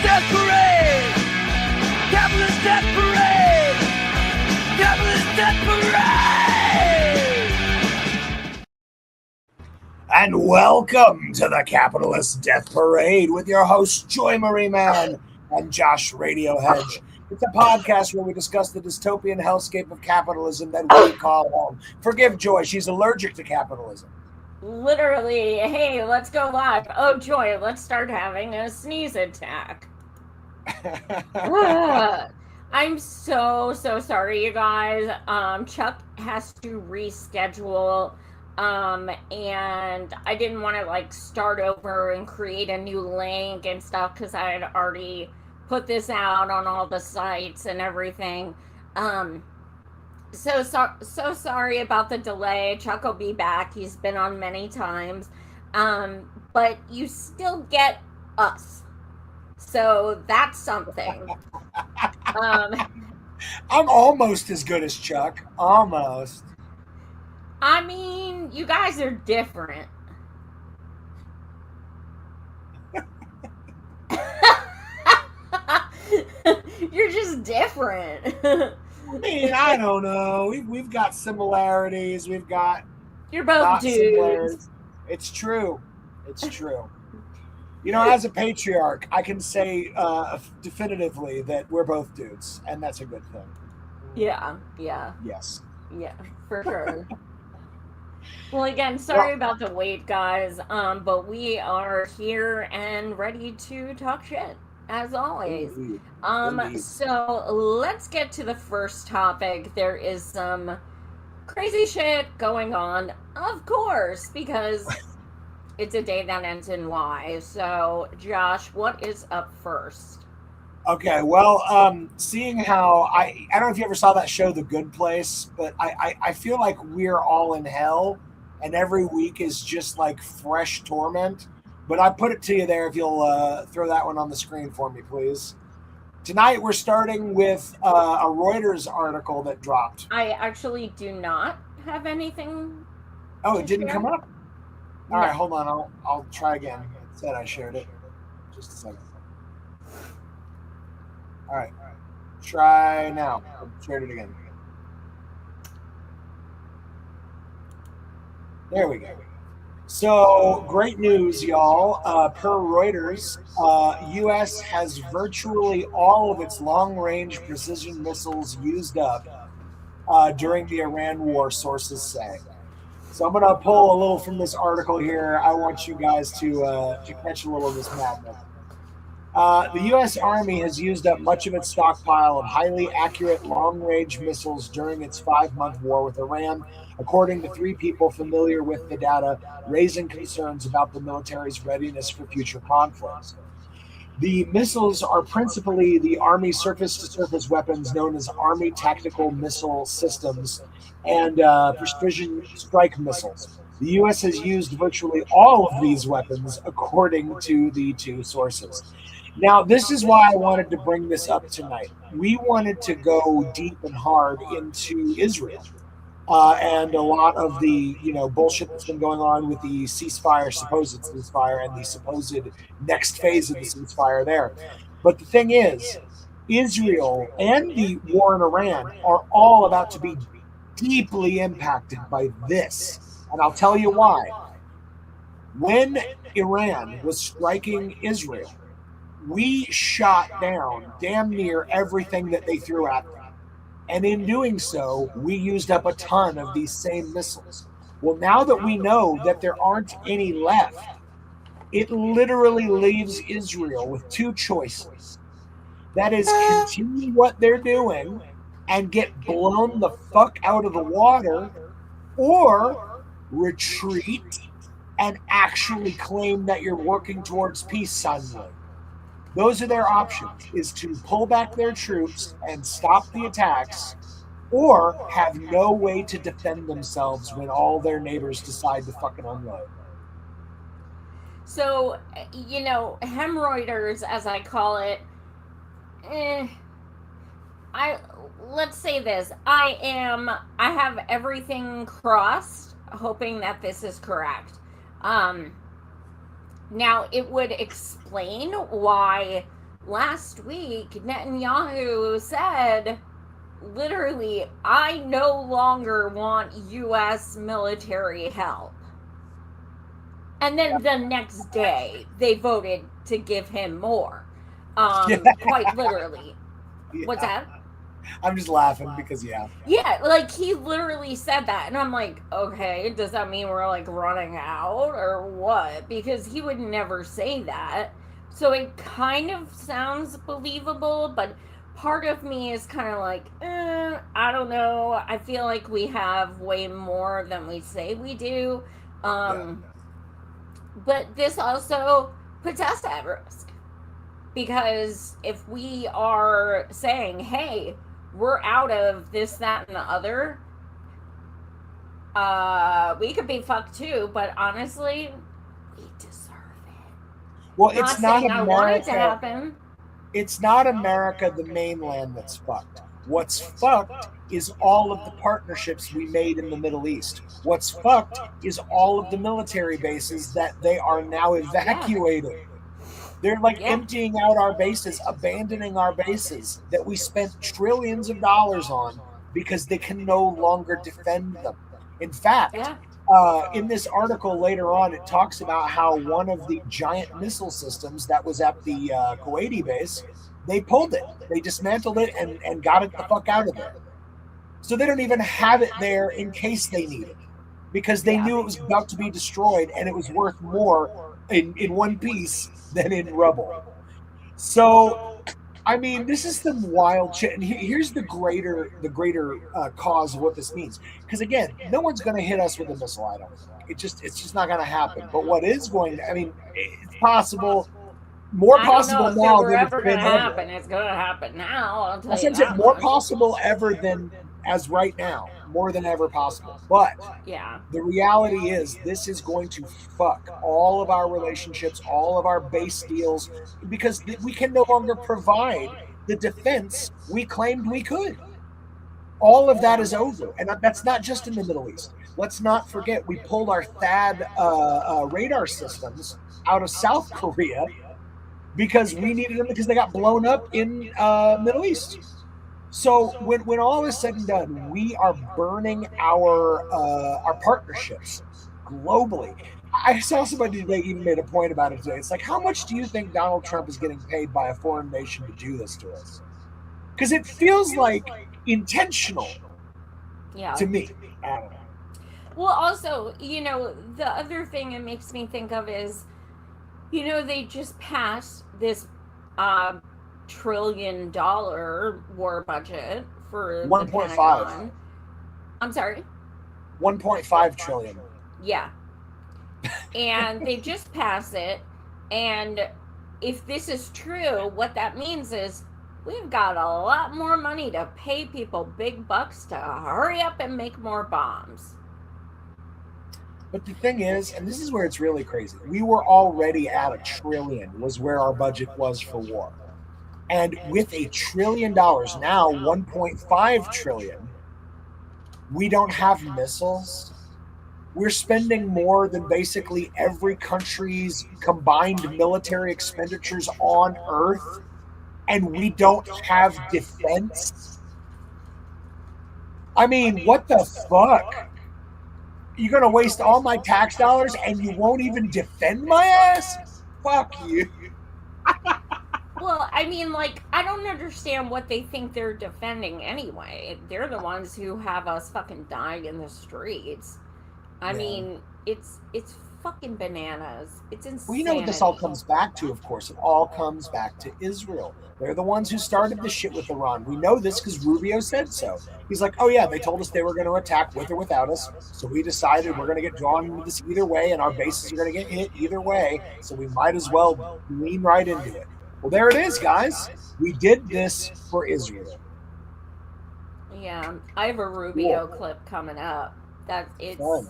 Death Parade! Capitalist Death Parade! Capitalist Death Parade! And welcome to the Capitalist Death Parade with your hosts Joy Marie Mann and Josh Radiohead. It's a podcast where we discuss the dystopian hellscape of capitalism that we call home. Forgive Joy, she's allergic to capitalism. Literally, hey, let's go live. Oh, Joy, let's start having a sneeze attack. I'm so sorry, you guys. Chuck has to reschedule, and I didn't want to, start over and create a new link and stuff because I had already put this out on all the sites and everything. So sorry about the delay. Chuck will be back. He's been on many times. But you still get us. So that's something. I'm almost as good as Chuck. Almost. I mean, you guys are different. You're just different. I mean, I don't know. We've got similarities. We've got. You're both dudes. It's true. It's true. You know, as a patriarch, I can say definitively that we're both dudes, and that's a good thing. Yeah. Yes. Yeah, for sure. Well, again, sorry about the wait, guys. But we are here and ready to talk shit. As always. Indeed. So let's get to the first topic. There is some crazy shit going on, of course, because it's a day that ends in Y. So, Josh, what is up first? Okay, well, seeing how I don't know if you ever saw that show, The Good Place, but I feel like we're all in hell, and every week is just like fresh torment. But I put it to you there if you'll throw that one on the screen for me, please. Tonight we're starting with a Reuters article that dropped. I actually do not have anything. Oh, it didn't come up? All right, hold on. I'll try again. It said I shared it. Just a second. All right. Try now. I shared it again. There we go. So, great news, y'all. Per Reuters, U.S. has virtually all of its long-range precision missiles used up during the Iran war, sources say. So I'm going to pull a little from this article here. I want you guys to catch a little of this madness. The U.S. Army has used up much of its stockpile of highly accurate long-range missiles during its 5-month war with Iran, according to 3 people familiar with the data, raising concerns about the military's readiness for future conflicts. The missiles are principally the Army surface-to-surface weapons known as Army Tactical Missile Systems and precision strike missiles. The U.S. has used virtually all of these weapons, according to the 2 sources. Now, this is why I wanted to bring this up tonight. We wanted to go deep and hard into Israel. And a lot of the bullshit that's been going on with the ceasefire, supposed ceasefire, and the supposed next phase of the ceasefire there. But the thing is, Israel and the war in Iran are all about to be deeply impacted by this. And I'll tell you why. When Iran was striking Israel, we shot down damn near everything that they threw at them. And in doing so, we used up a ton of these same missiles. Well, now that we know that there aren't any left, it literally leaves Israel with 2 choices. That is, continue what they're doing and get blown the fuck out of the water, or retreat and actually claim that you're working towards peace suddenly. Those are their options, is to pull back their troops and stop the attacks, or have no way to defend themselves when all their neighbors decide to fucking unload. So, hemorrhoiders, as I call it, let's say this. I have everything crossed, hoping that this is correct. Now, it would explain why last week, Netanyahu said, literally, I no longer want U.S. military help. And then the next day, they voted to give him more. Yeah, Quite literally. What's yeah. that? I'm just laughing because yeah, Yeah, like he literally said that, and I'm like, okay, does that mean we're like running out or what? Because he would never say that. So it kind of sounds believable, but part of me is kind of like, I don't know. I feel like we have way more than we say we do. yeah. Um, but this also puts us at risk because if we are saying, hey, we're out of this, that, and the other, we could be fucked too, but honestly, we deserve it. Well, it's Not not saying I want it to America. happen. It's not America, the mainland, that's fucked. What's fucked is all of the partnerships we made in the Middle East. What's fucked is all of the military bases that they are now Yeah. evacuating. They're like Yeah. emptying out our bases, abandoning our bases that we spent trillions of dollars on because they can no longer defend them. In fact, Yeah. in this article later on, it talks about how one of the giant missile systems that was at the Kuwaiti base, they pulled it, they dismantled it, and got it the fuck out of there. So they don't even have it there in case they need it because they Yeah. knew it was about to be destroyed and it was worth more in one piece than in rubble. So I mean, this is some wild shit. And here's the greater cause of what this means. Because again, no one's going to hit us with a missile. I don't think it's just not going to happen. But what is going to? I mean, it's possible, more I don't know possible if it now were than it's ever been gonna ever. happen. It's gonna happen now. I'll I tell you said that more much. possible ever than as right now, more than ever possible. But Yeah. the reality is, this is going to fuck all of our relationships, all of our base deals, because we can no longer provide the defense we claimed we could. All of that Yeah. is over. And that's not just in the Middle East. Let's not forget, we pulled our THAAD radar systems out of South Korea because we needed them because they got blown up in Middle East. So when all is said and done, we are burning our partnerships globally. I saw somebody today even made a point about it today. It's like, how much do you think Donald Trump is getting paid by a foreign nation to do this to us? Because it feels like intentional Yeah. to me. I don't know. Well, also, the other thing it makes me think of is, they just passed this uh, $1 trillion war budget for the 1.5, Pentagon. I'm sorry. 1.5 trillion. Yeah. And they just passed it. And if this is true, what that means is we've got a lot more money to pay people big bucks to hurry up and make more bombs. But the thing is, and this is where it's really crazy, we were already at $1 trillion, was where our budget was for war. And with $1 trillion, now 1.5 trillion, we don't have missiles. We're spending more than basically every country's combined military expenditures on Earth, and we don't have defense. I mean, what the fuck? You're going to waste all my tax dollars and you won't even defend my ass? Fuck you. Well, I mean, like, I don't understand what they think they're defending anyway. They're the ones who have us fucking dying in the streets. I Yeah. mean, it's fucking bananas. It's Well, you know what this all insanity. comes back to, of course. It all comes back to Israel. They're the ones who started the shit with Iran. We know this because Rubio said so. He's like, oh, yeah, they told us they were going to attack with or without us. So we decided we're going to get drawn into this either way, and our bases are going to get hit either way. So we might as well lean right into it. Well, there it is, guys. We did this for Israel. Yeah, I have a Rubio clip coming up. That it's. Fun.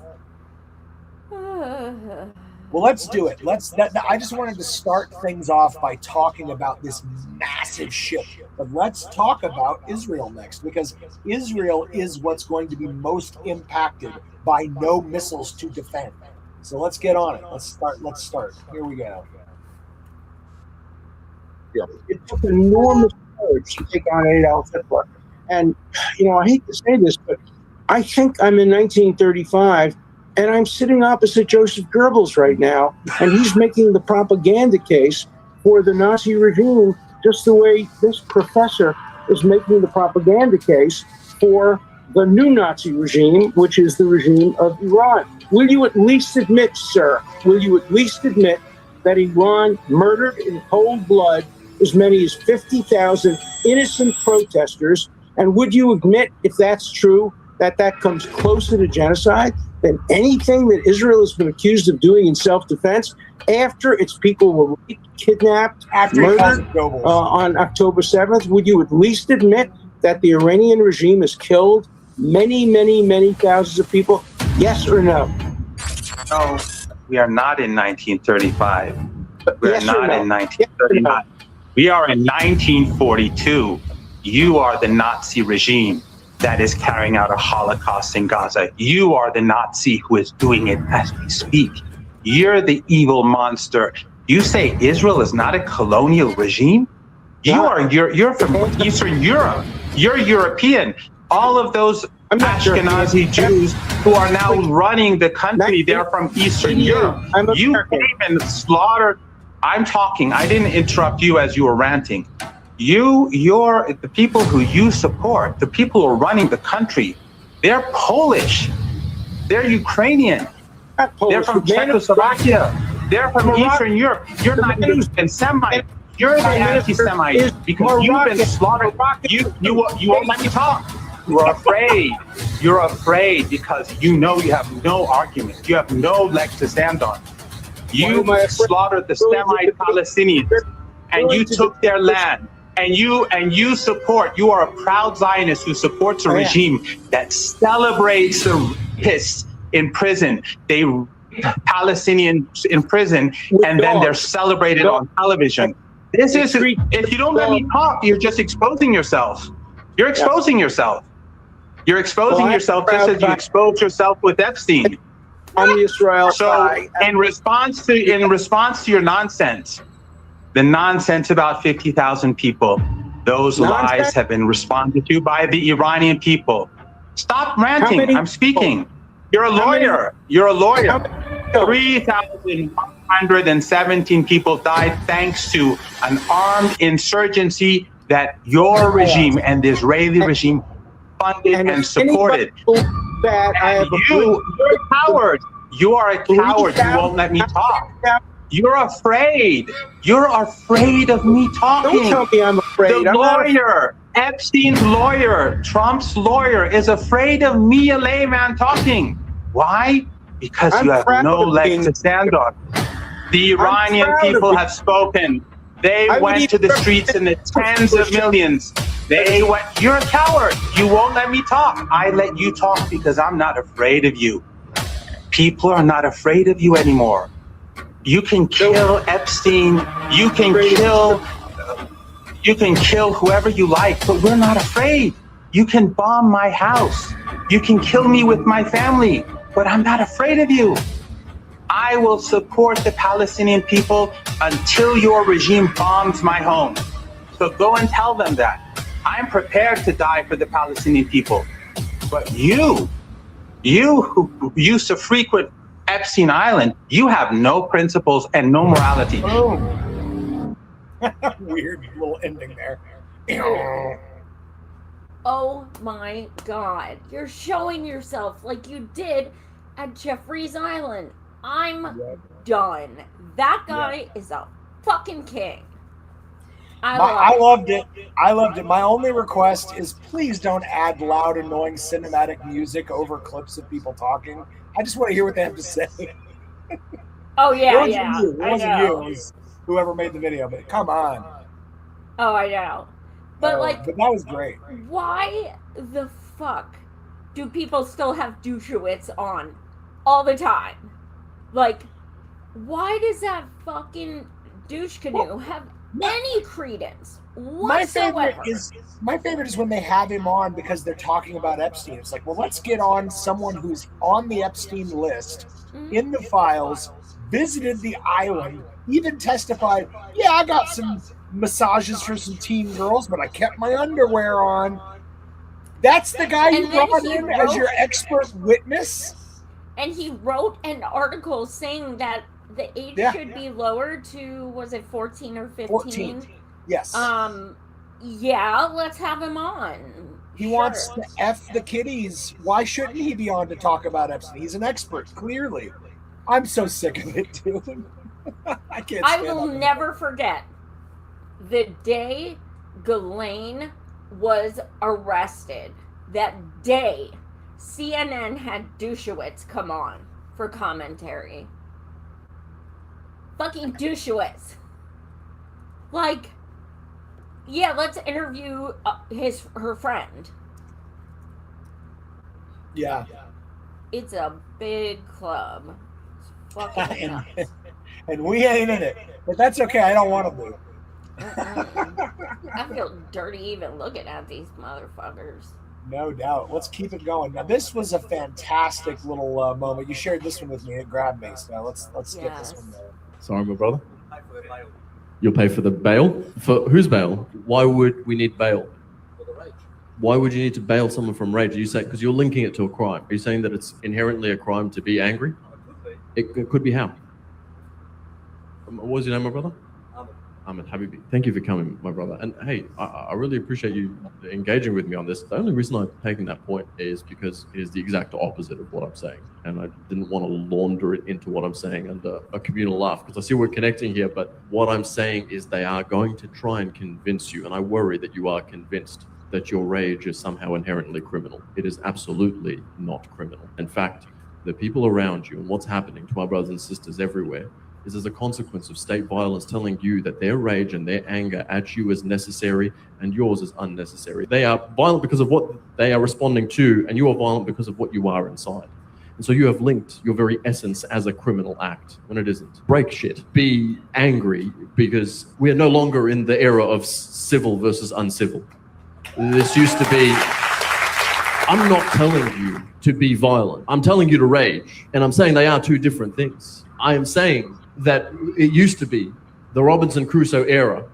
Well, let's do it. I just wanted to start things off by talking about this massive ship. But let's talk about Israel next, because Israel is what's going to be most impacted by no missiles to defend. So let's get on it. Let's start. Here we go. It took enormous courage to take on Adolf Hitler. And, I hate to say this, but I think I'm in 1935 and I'm sitting opposite Joseph Goebbels right now, and he's making the propaganda case for the Nazi regime just the way this professor is making the propaganda case for the new Nazi regime, which is the regime of Iran. Will you at least admit, sir, that Iran murdered in cold blood as many as 50,000 innocent protesters? And would you admit, if that's true, that comes closer to genocide than anything that Israel has been accused of doing in self-defense after its people were raped, kidnapped, murdered on October 7th? Would you at least admit that the Iranian regime has killed many, many, many thousands of people? Yes or no? No, we are not in 1935. We are not in 1939. We are in 1942. You are the Nazi regime that is carrying out a Holocaust in Gaza. You are the Nazi who is doing it as we speak. You're the evil monster. You say Israel is not a colonial regime? You're from Eastern Europe. You're European. All of those Ashkenazi Jews who are now running the country, they're from Eastern Europe. You came and slaughtered. I'm talking. I didn't interrupt you as you were ranting. The people who you support, the people who are running the country, they're Polish. They're Ukrainian. They're from Czechoslovakia. They're from Eastern Europe. You're not even Semite. You're the anti-Semite because you've been slaughtered. You won't let me talk. You're afraid. You're afraid because you know you have no argument. You have no leg to stand on. You slaughtered the Semite Palestinians and you took their land. And you support, you are a proud Zionist who supports a regime that celebrates the rapists in prison. They Palestinians in prison, and then they're celebrated on television. This is, if you don't let me talk, you're just exposing yourself. You're exposing yourself. You're exposing yourself just as you exposed yourself with Epstein. On the Israel side. In response to your nonsense, the nonsense about 50,000 people, those lies have been responded to by the Iranian people. Stop ranting. I'm speaking. You're a lawyer. You're a lawyer. 3,117 people died thanks to an armed insurgency that your regime and the Israeli regime funded and supported. And you're a coward. You are a coward. You won't let me talk. You're afraid. You're afraid of me talking. Don't tell me I'm afraid. The lawyer, Epstein's lawyer, Trump's lawyer, is afraid of me, a layman, talking. Why? Because you have no leg to stand on. The Iranian people have spoken. They went to the streets in the tens of millions. They went. You're a coward. You won't let me talk. I let you talk because I'm not afraid of you. People are not afraid of you anymore. You can kill Epstein. You can kill whoever you like, but we're not afraid. You can bomb my house. You can kill me with my family, but I'm not afraid of you. I will support the Palestinian people until your regime bombs my home. So go and tell them that. I'm prepared to die for the Palestinian people. But you who used to frequent Epstein Island, you have no principles and no morality. Oh. Weird little ending there. Oh my God. You're showing yourself like you did at Jeffrey's Island. I'm done. That guy is a fucking king. I loved it. I loved it. My only request is please don't add loud, annoying cinematic music over clips of people talking. I just want to hear what they have to say. Oh, yeah, It wasn't you. It was whoever made the video, but come on. Oh, I know. But but that was great. Why the fuck do people still have Dershowitz on all the time? Like, why does that fucking douche canoe have any credence My favorite whatsoever. is when they have him on because they're talking about Epstein. It's like, well, let's get on someone who's on the Epstein list in the files, visited the island, even testified, yeah, I got some massages for some teen girls, but I kept my underwear on. That's the guy you brought in as your expert witness. And he wrote an article saying that the age should be lowered to, was it 14 or 15? 14. Yes. Yeah, let's have him on. He wants to F the kiddies. Why shouldn't he be on to talk about Epstein? He's an expert, clearly. I'm so sick of it, dude. I will never forget the day Ghislaine was arrested. That day, CNN had Dershowitz come on for commentary. Fucking Dershowitz. Like, yeah, let's interview her friend. Yeah. It's a big club. It's fucking nuts. And we ain't in it. But that's okay. I don't want to be. I feel dirty even looking at these motherfuckers. No doubt. Let's keep it going. Now, this was a fantastic little moment. You shared this one with me. It grabbed me. So let's get this one there. Sorry, my brother. You'll pay for the bail? For whose bail? Why would we need bail? For the rage. Why would you need to bail someone from rage? You say because you're linking it to a crime. Are you saying that it's inherently a crime to be angry? It could be how? What was your name, my brother? Ahmed Habibi. Thank you for coming, my brother. And hey, I really appreciate you engaging with me on this. The only reason I'm taking that point is because it is the exact opposite of what I'm saying. And I didn't want to launder it into what I'm saying under a communal laugh, because I see we're connecting here, but what I'm saying is they are going to try and convince you, and I worry that you are convinced that your rage is somehow inherently criminal. It is absolutely not criminal. In fact, the people around you and what's happening to our brothers and sisters everywhere is as a consequence of state violence telling you that their rage and their anger at you is necessary and yours is unnecessary. They are violent because of what they are responding to, and you are violent because of what you are inside. And so you have linked your very essence as a criminal act when it isn't. Break shit. Be angry, because we are no longer in the era of civil versus uncivil. This used to be, I'm not telling you to be violent. I'm telling you to rage. And I'm saying they are two different things. I am saying that it used to be the Robinson Crusoe era.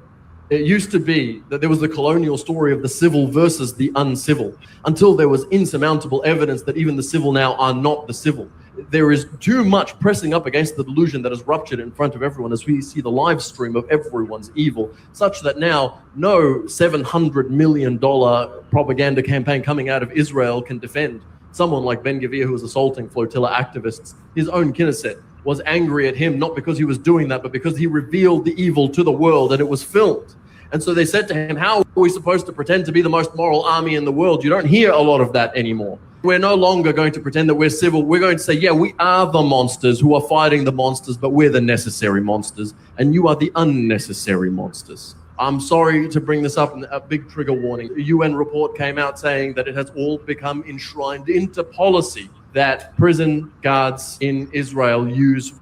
It used to be that there was the colonial story of the civil versus the uncivil, until there was insurmountable evidence that even the civil now are not the civil. There is too much pressing up against the delusion that has ruptured in front of everyone as we see the live stream of everyone's evil, such that now no $700 million propaganda campaign coming out of Israel can defend someone like Ben Gvir, who was assaulting flotilla activists. His own Knesset was angry at him, not because he was doing that, but because he revealed the evil to the world and it was filmed. And so they said to him, how are we supposed to pretend to be the most moral army in the world? You don't hear a lot of that anymore. We're no longer going to pretend that we're civil. We're going to say, yeah, we are the monsters who are fighting the monsters, but we're the necessary monsters, and you are the unnecessary monsters. I'm sorry to bring this up, a big trigger warning. A UN report came out saying that it has all become enshrined into policy that prison guards in Israel use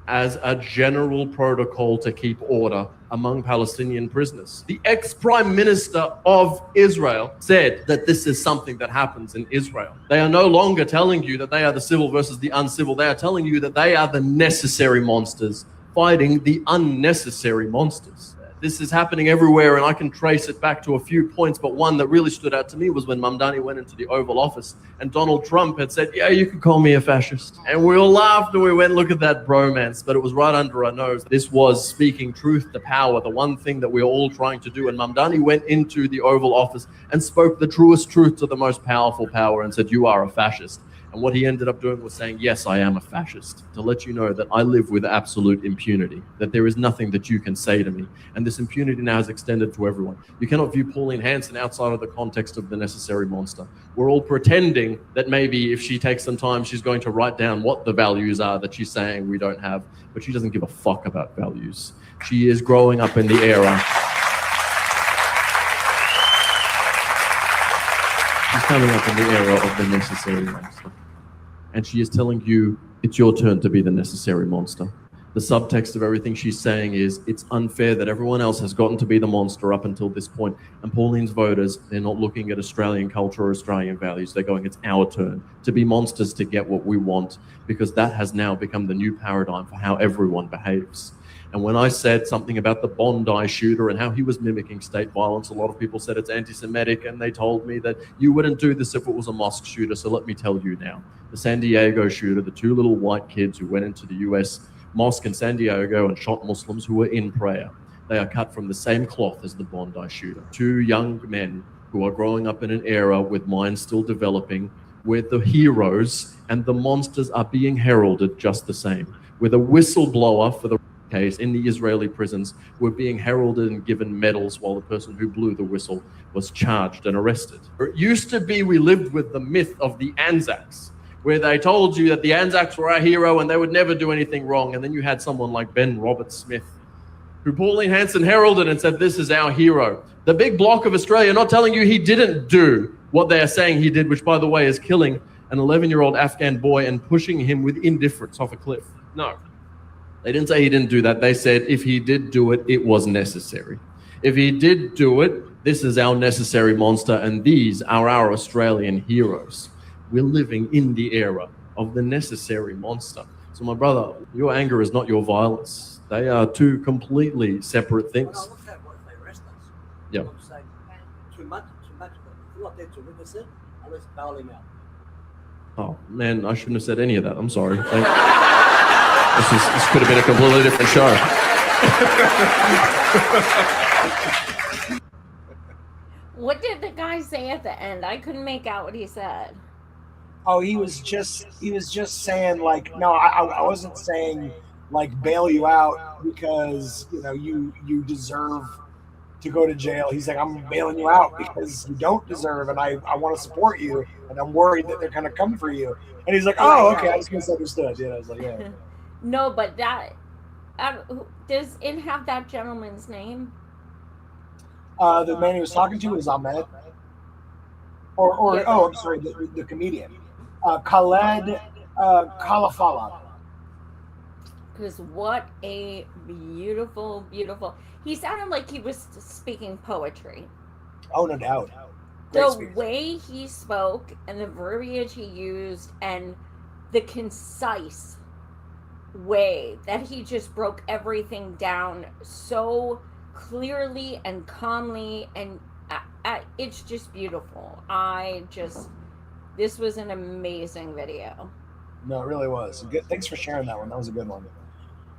as a general protocol to keep order among Palestinian prisoners. The ex-prime minister of Israel said that this is something that happens in Israel. They are no longer telling you that they are the civil versus the uncivil. They are telling you that they are the necessary monsters fighting the unnecessary monsters. This is happening everywhere, and I can trace it back to a few points, but one that really stood out to me was when Mamdani went into the Oval Office and Donald Trump had said, yeah, you can call me a fascist. And we all laughed and we went, look at that bromance, but it was right under our nose. This was speaking truth to power, the one thing that we're all trying to do. And Mamdani went into the Oval Office and spoke the truest truth to the most powerful power and said, you are a fascist. And what he ended up doing was saying, yes, I am a fascist, to let you know that I live with absolute impunity, that there is nothing that you can say to me. And this impunity now is extended to everyone. You cannot view Pauline Hanson outside of the context of the necessary monster. We're all pretending that maybe if she takes some time, she's going to write down what the values are that she's saying we don't have, but she doesn't give a fuck about values. She is growing up in the era. She's coming up in the era of the necessary monster. And she is telling you, it's your turn to be the necessary monster. The subtext of everything she's saying is it's unfair that everyone else has gotten to be the monster up until this point. And Pauline's voters, they're not looking at Australian culture or Australian values. They're going, it's our turn to be monsters to get what we want, because that has now become the new paradigm for how everyone behaves. And when I said something about the Bondi shooter and how he was mimicking state violence, a lot of people said it's anti-Semitic, and they told me that you wouldn't do this if it was a mosque shooter. So let me tell you now, the San Diego shooter, the two little white kids who went into the US mosque in San Diego and shot Muslims who were in prayer, they are cut from the same cloth as the Bondi shooter. Two young men who are growing up in an era with minds still developing, where the heroes and the monsters are being heralded just the same, with a whistleblower for the case in the Israeli prisons were being heralded and given medals while the person who blew the whistle was charged and arrested. It used to be we lived with the myth of the Anzacs, where they told you that the Anzacs were our hero and they would never do anything wrong. And then you had someone like Ben Robert Smith, who Pauline Hanson heralded and said, this is our hero. The big block of Australia not telling you he didn't do what they are saying he did, which, by the way, is killing an 11-year-old Afghan boy and pushing him with indifference off a cliff. No. They didn't say he didn't do that. They said if he did do it, it was necessary. If he did do it, this is our necessary monster, and these are our Australian heroes. We're living in the era of the necessary monster. So, my brother, your anger is not your violence. They are two completely separate things. Well, look at what they arrest us. Yeah. I'm saying too much. If you're not there to witness it, let's bail him out. Oh, man, I shouldn't have said any of that. I'm sorry. This could have been a completely different show. What did the guy say at the end? I couldn't make out what he said. Oh, he was just saying, like, no, I wasn't saying, like, bail you out because, you know, you deserve to go to jail. He's like, I'm bailing you out because you don't deserve, and I want to support you, and I'm worried that they're going to come for you. And he's like, oh, okay, I just misunderstood. Yeah, I was like, yeah. No, but that, does it have that gentleman's name? The man he was talking to was Ahmed. I'm sorry, the comedian. Khaled Khalafala. Because what a beautiful, beautiful. He sounded like he was speaking poetry. Oh, no doubt. The way he spoke and the verbiage he used and the concise way that he just broke everything down so clearly and calmly, and it's just beautiful. This was an amazing video. No, it really was. Good. Thanks for sharing that one. That was a good one.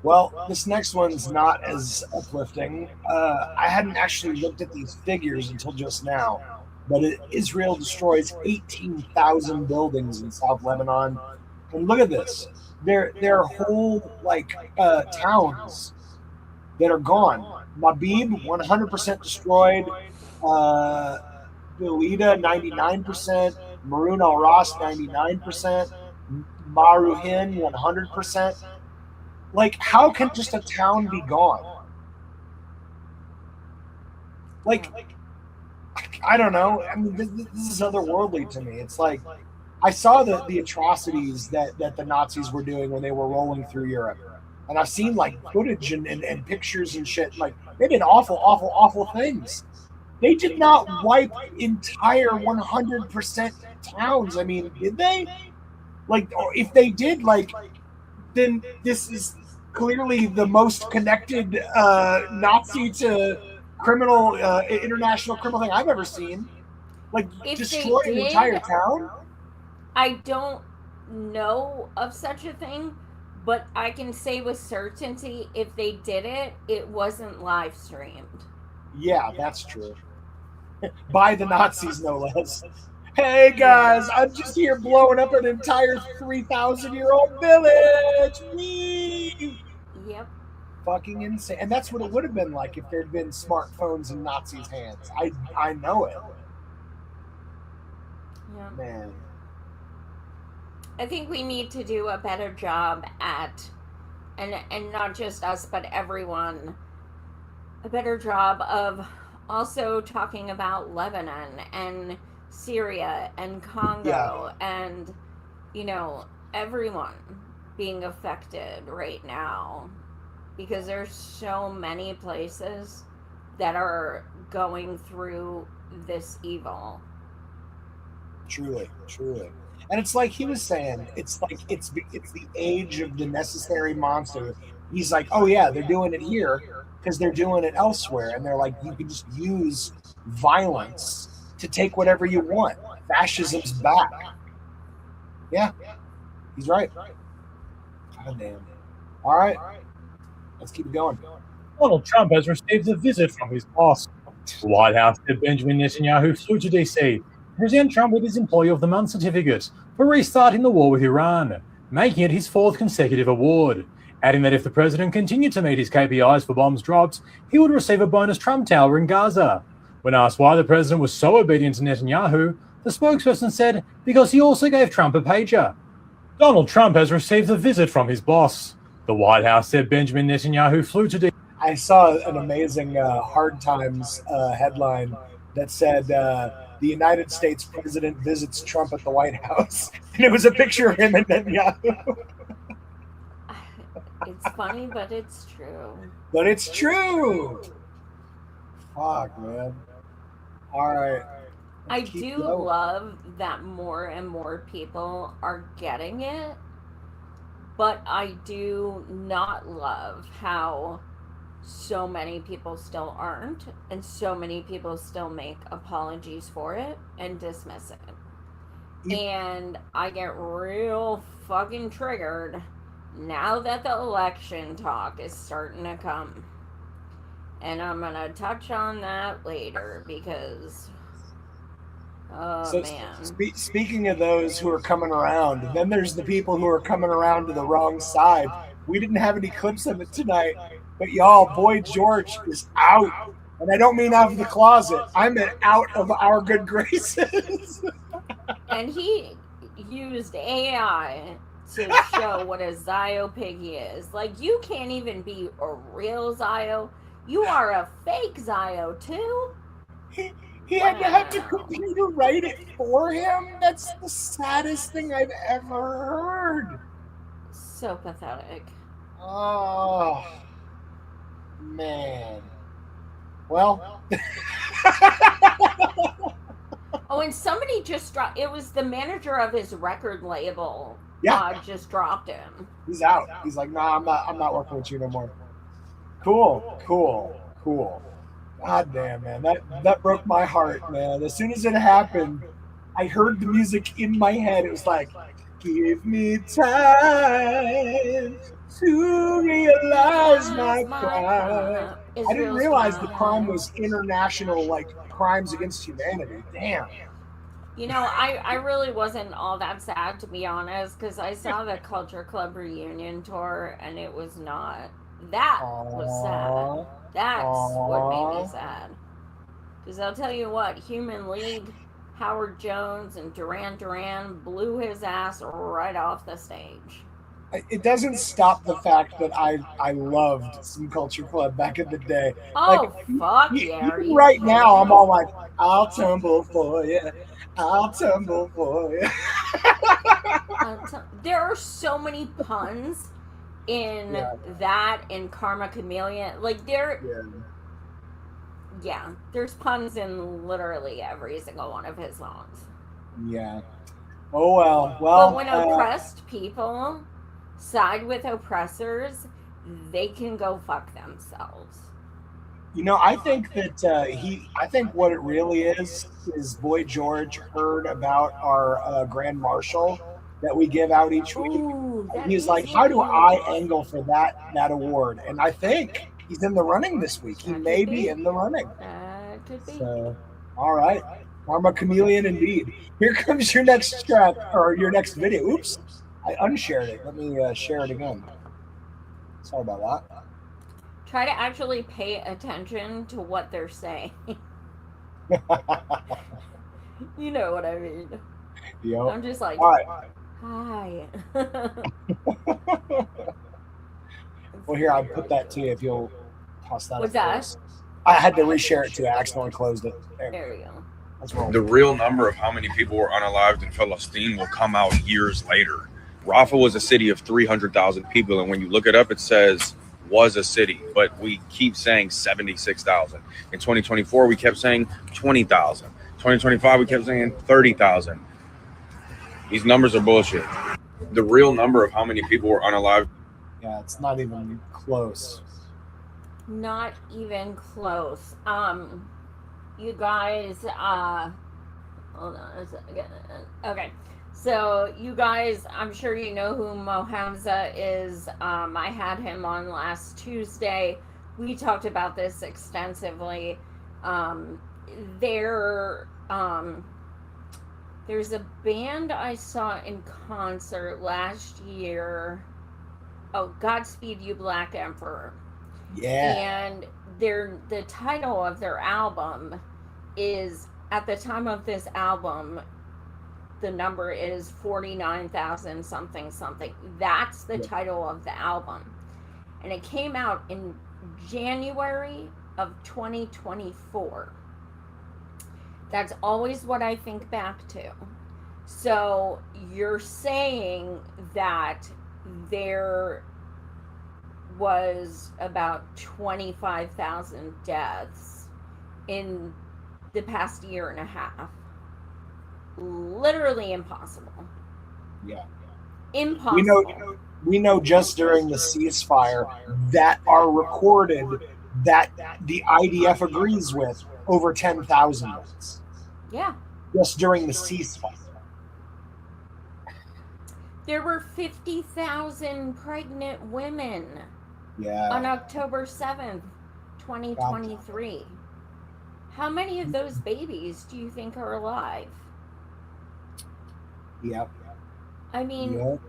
Well, this next one's not as uplifting. I hadn't actually looked at these figures until just now, but Israel destroys 18,000 buildings in South Lebanon. And look at this. There are whole, towns that are gone. Mabib, 100% destroyed. Belida, 99%. Maroon Al Ras, 99%. Maruhin, 100%. Like, how can just a town be gone? Like, I don't know. I mean, this is otherworldly to me. It's like, I saw the atrocities that the Nazis were doing when they were rolling through Europe. And I've seen, like, footage and pictures and shit. Like, they did awful, awful, awful things. They did not wipe entire 100% towns. I mean, did they? Like, or if they did, like, then this is clearly the most connected Nazi to criminal, international criminal thing I've ever seen. Like, destroy an entire town? I don't know of such a thing, but I can say with certainty if they did it, it wasn't live streamed. Yeah, that's true. By the Nazis, no less. Hey guys, I'm just here blowing up an entire 3,000-year-old village. Whee! Yep. Fucking insane. And that's what it would have been like if there'd been smartphones in Nazis' hands. I know it. Yeah. Man. I think we need to do a better job at, and not just us, but everyone, a better job of also talking about Lebanon and Syria and Congo and, you know, everyone. being affected right now because there's so many places that are going through this evil. Truly, truly. And it's like he was saying, it's like it's the age of the necessary monster. He's like, oh yeah, they're doing it here because they're doing it elsewhere, and they're like, you can just use violence to take whatever you want. Fascism's back. Yeah, he's right. God damn. All right, let's keep going. Donald Trump has received a visit from his boss. The White House said Benjamin Netanyahu flew to D.C. to present Trump with his Employee of the Month certificate for restarting the war with Iran, making it his 4th consecutive award, adding that if the president continued to meet his KPIs for bombs dropped, he would receive a bonus Trump Tower in Gaza. When asked why the president was so obedient to Netanyahu, the spokesperson said because he also gave Trump a pager. Donald Trump has received a visit from his boss. The White House said Benjamin Netanyahu flew to D.C. I saw an amazing Hard Times headline that said the United States president visits Trump at the White House, and it was a picture of him and Netanyahu. It's funny, but it's true. But it's true. Fuck, man. All right. I do love that more and more people are getting it, but I do not love how so many people still aren't, and so many people still make apologies for it and dismiss it. And I get real fucking triggered now that the election talk is starting to come. And I'm gonna touch on that later because man. Speaking of those who are coming around, then there's the people who are coming around to the wrong side. We didn't have any clips of it tonight, but y'all, Boy George is out. And I don't mean out of the closet. I meant out of our good graces. And he used AI to show what a Zio piggy is. Like, you can't even be a real Zio. You are a fake Zio, too? He had to have the computer write it for him? That's the saddest thing I've ever heard. So pathetic. Oh, man. Well. Oh, and somebody just dropped. It was the manager of his record label. Yeah. Just dropped him. He's out. He's like, nah, I'm not working with you no more. Cool. God damn, man. That broke my heart, man. As soon as it happened, I heard the music in my head. It was like, give me time to realize my crime. I didn't realize the crime was international, like crimes against humanity. Damn. You know, I really wasn't all that sad, to be honest, because I saw the Culture Club reunion tour, and it was not. That was sad. That's what made me sad. Because I'll tell you what, Human League, Howard Jones, and Duran Duran blew his ass right off the stage. It doesn't stop the fact that I loved some Culture Club back in the day. Oh, fuck yeah. Right now, I'm all like, I'll tumble for you. I'll tumble for you. There are so many puns in that and Karma Chameleon. Like, there's puns in literally every single one of his songs. Yeah. Oh, well. But when oppressed people side with oppressors, they can go fuck themselves. You know, I think that I think what it really is Boy George heard about our Grand Marshal that we give out each week. And he's like, how do I angle for that award? And I think he's in the running this week. He may be in the running. Could be. So, all right. Karma Chameleon indeed. Here comes your next track, or your next video. Oops. I unshared it. Let me share it again. Sorry about that. Try to actually pay attention to what they're saying. You know what I mean. Yep. I'm just like, all right. Hi. Well, here, I'll put that to you if you'll toss that. What's that? I had to reshare it too. I accidentally closed it. There we go. That's wrong. The real number of how many people were unalived in Palestine will come out years later. Rafah was a city of 300,000 people, and when you look it up, it says was a city, but we keep saying 76,000. In 2024, we kept saying 20,000. 2025, we kept saying 30,000. These numbers are bullshit. The real number of how many people were unalived. Yeah, it's not even close. Not even close. You guys, hold on a second. Okay. So, you guys, I'm sure you know who Mo Hamza is. I had him on last Tuesday. We talked about this extensively. There's a band I saw in concert last year. Oh, Godspeed You Black Emperor. Yeah. And the title of their album is, at the time of this album, the number is 49,000 something. That's the title of the album. And it came out in January of 2024. That's always what I think back to. So you're saying that there was about 25,000 deaths in the past year and a half. Literally impossible. Yeah. Impossible. We know just during the ceasefire that are recorded that the IDF agrees with over 10,000 deaths. Yeah. Just during the ceasefire. There were 50,000 pregnant women on Yeah. October 7th, 2023. How many of those babies do you think are alive? Yep. I mean, Yep.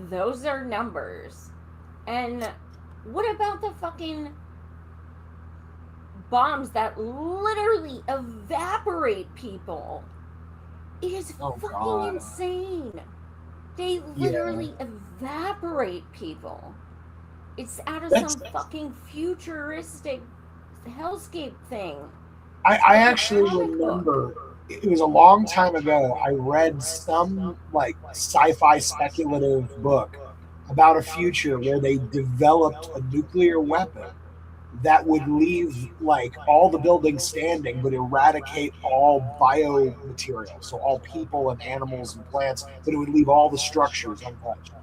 those are numbers. And what about the fucking bombs that literally evaporate people? It is fucking God. insane. They literally evaporate people. It's out of some fucking futuristic hellscape thing. I actually remember it was a long time ago. I read some like sci-fi speculative book about a future where they developed a nuclear weapon that would leave like all the buildings standing but eradicate all biomaterial, so all people and animals and plants, but it would leave all the structures untouched.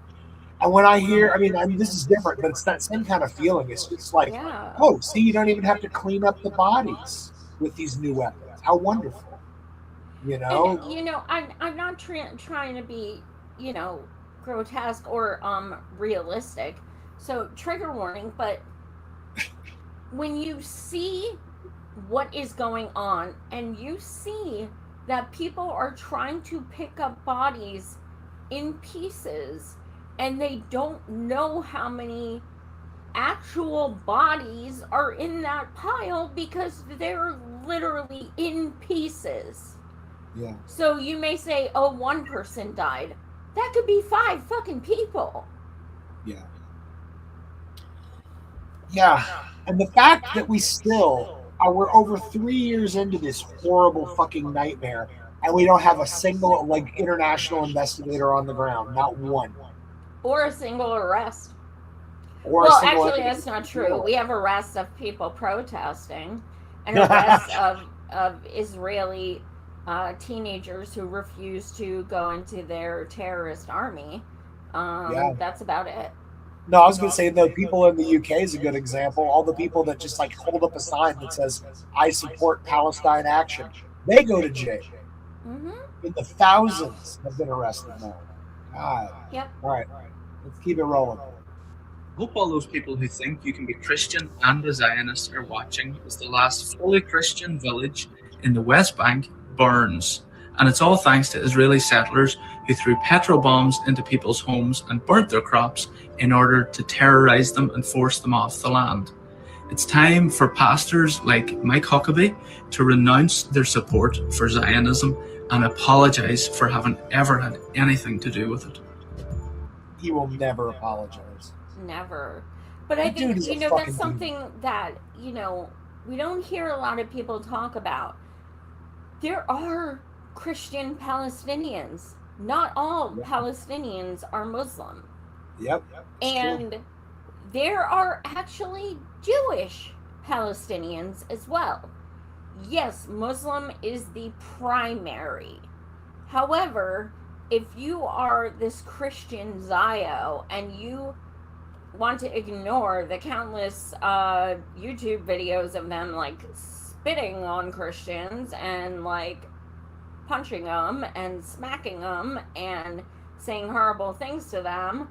And when I hear, I mean, this is different, but it's that same kind of feeling. It's just like, oh, see, you don't even have to clean up the bodies with these new weapons. How wonderful. You know? And, you know, I'm not trying to be, you know, grotesque or realistic. So, trigger warning, but when you see what is going on and you see that people are trying to pick up bodies in pieces and they don't know how many actual bodies are in that pile because they're literally in pieces. Yeah. So you may say, oh, one person died. That could be 5 fucking people. Yeah. Yeah. And the fact that we still we're over 3 years into this horrible fucking nightmare and we don't have a single like international investigator on the ground, not one. Or a single arrest. Or well, a single actually, that's not true. We have arrests of people protesting and arrests of Israeli teenagers who refuse to go into their terrorist army. That's about it. No, I was going to say the people in the UK is a good example. All the people that just like hold up a sign that says, I support Palestine action, they go to jail. Mm-hmm. In the thousands have been arrested now. God. Yep. All right. Let's keep it rolling. I hope all those people who think you can be Christian and a Zionist are watching as the last fully Christian village in the West Bank burns. And it's all thanks to Israeli settlers who threw petrol bombs into people's homes and burnt their crops in order to terrorize them and force them off the land. It's time for pastors like Mike Huckabee to renounce their support for Zionism and apologize for having ever had anything to do with it. He will never apologize. Never. But I think, you know, that's something that, you know, we don't hear a lot of people talk about. There are Christian Palestinians. not all Palestinians are Muslim. Yep. And there are actually Jewish Palestinians as well. Yes, Muslim is the primary. However, if you are this Christian Zio and you want to ignore the countless YouTube videos of them like spitting on Christians and like punching them and smacking them and saying horrible things to them,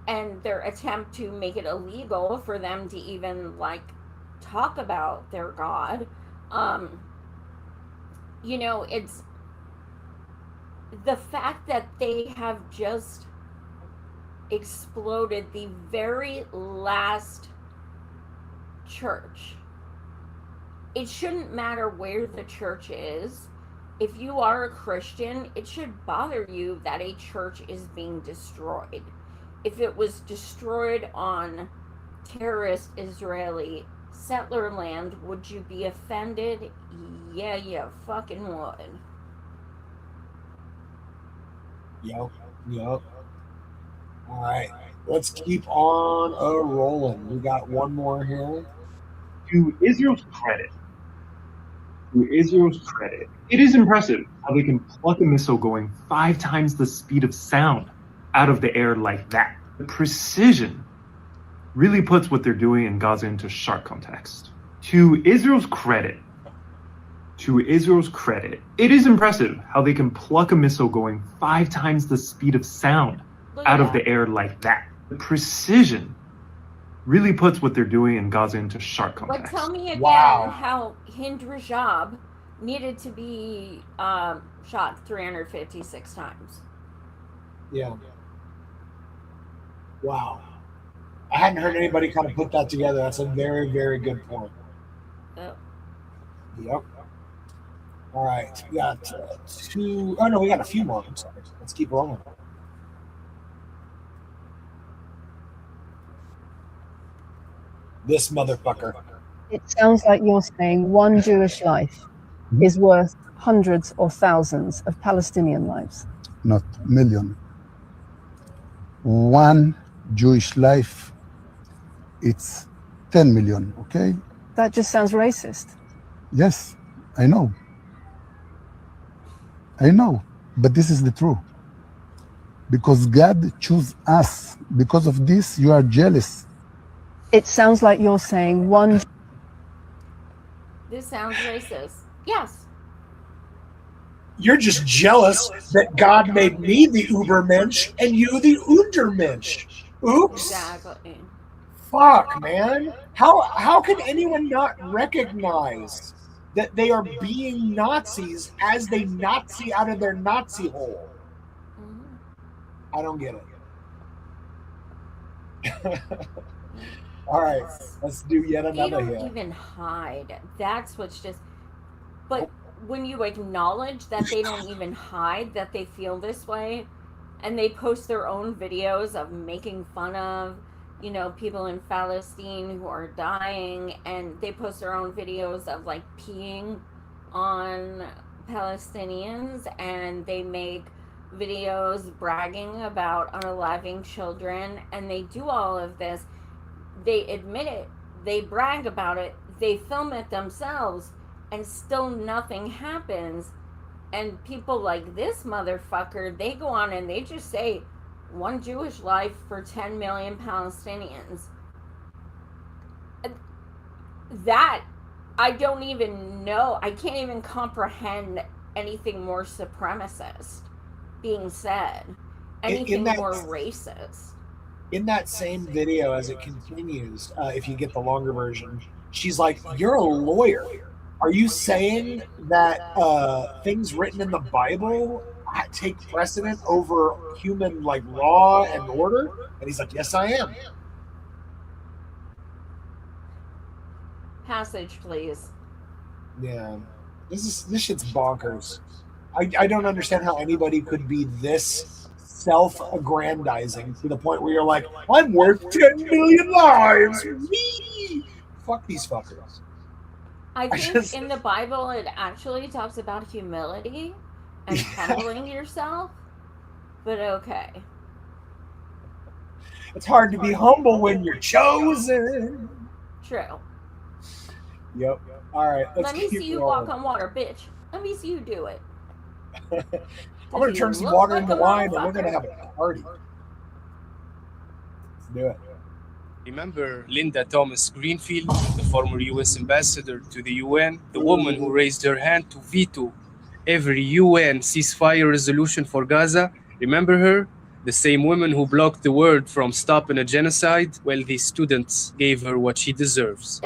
and their attempt to make it illegal for them to even like talk about their God, you know, it's the fact that they have just exploded the very last church. It shouldn't matter where the church is. If you are a Christian, it should bother you that a church is being destroyed. If it was destroyed on terrorist Israeli settler land, would you be offended? Yeah, you fucking would. Yep. All right, let's keep on rolling. We got one more here. To Israel's credit, it is impressive how they can pluck a missile going 5 times the speed of sound out of the air like that. The precision really puts what they're doing in Gaza into sharp context. To Israel's credit, it is impressive how they can pluck a missile going 5 times the speed of sound out of the air like that. The precision really puts what they're doing in Gaza into sharp context. But tell me again how Hind Rajab needed to be shot 356 times. Yeah. Two. I hadn't heard anybody kind of put that together. That's a very, very good point. Yep. All right. We got two. Oh, no, we got a few more. I'm sorry. Let's keep rolling. This motherfucker. It sounds like you're saying one Jewish life is worth hundreds or thousands of Palestinian lives. Not million. One Jewish life, it's 10 million, okay? That just sounds racist. Yes, I know. But this is the truth. Because God chose us. Because of this, you are jealous. It sounds like you're saying one. This sounds racist. Yes. You're just jealous that God made me the Ubermensch and you the Untermensch. Oops. Exactly. Fuck, man. How can anyone not recognize that they are being Nazis as they Nazi out of their Nazi hole? Mm-hmm. I don't get it. All right, let's do yet another here. They don't even hide. That's what's just... But when you acknowledge that they don't even hide that they feel this way, and they post their own videos of making fun of, you know, people in Palestine who are dying, and they post their own videos of, like, peeing on Palestinians, and they make videos bragging about unaliving children, and they do all of this. They admit it, they brag about it, they film it themselves, and still nothing happens. And people like this motherfucker, they go on and they just say, one Jewish life for 10 million Palestinians. That, I don't even know, I can't even comprehend anything more supremacist being said, anything more racist. In that same video, as it continues, if you get the longer version, she's like, you're a lawyer. Are you saying that things written in the Bible take precedent over human like law and order? And he's like, yes, I am. Passage, please. Yeah. This shit's bonkers. I don't understand how anybody could be this self-aggrandizing to the point where you're like, I'm worth 10 million lives. Wee! Fuck these fuckers. I think in the Bible it actually talks about humility and humbling yourself. But okay. It's hard to be humble when you're chosen. True. Yep. All right. Let me see you walk on water, bitch. Let me see you do it. I'm going to turn some water into wine and we're going to have a party. Let's do it. Remember Linda Thomas Greenfield, the former U.S. ambassador to the UN, the woman who raised her hand to veto every UN ceasefire resolution for Gaza? Remember her? The same woman who blocked the word from stopping a genocide? Well, these students gave her what she deserves.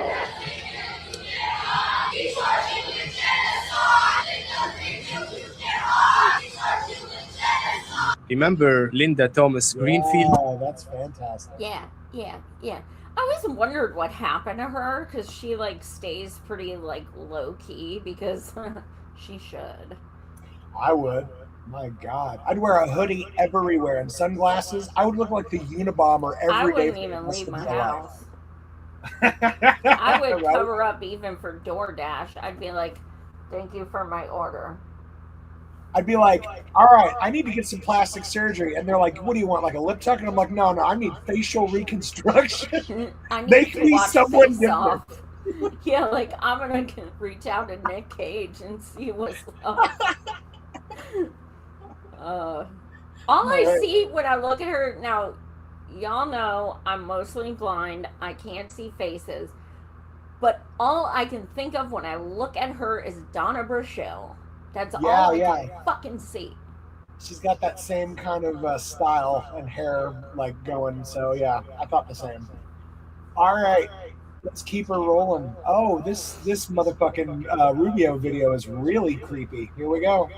Remember Linda Thomas Greenfield? Oh, that's fantastic. Yeah. I always wondered what happened to her because she like stays pretty like low key because she should. I would. My God, I'd wear a hoodie everywhere and sunglasses. I would look like the Unabomber every day. I wouldn't for even the rest leave of my my life. house. I would Right? cover up even for DoorDash. I'd be like, "Thank you for my order." I'd be like, all right, I need to get some plastic surgery. And they're like, what do you want, like a lip tuck? And I'm like, no, I need facial reconstruction. I need Make to me watch someone Face different. Off. Yeah, like I'm gonna reach out to Nick Cage and see what's up. All I Right. see when I look at her now, y'all know I'm mostly blind. I can't see faces, but all I can think of when I look at her is Donna Burchell. That's all I can fucking see. She's got that same kind of style and hair like going. So yeah, I thought the same. All right, let's keep her rolling. Oh, this motherfucking Rubio video is really creepy. Here we go.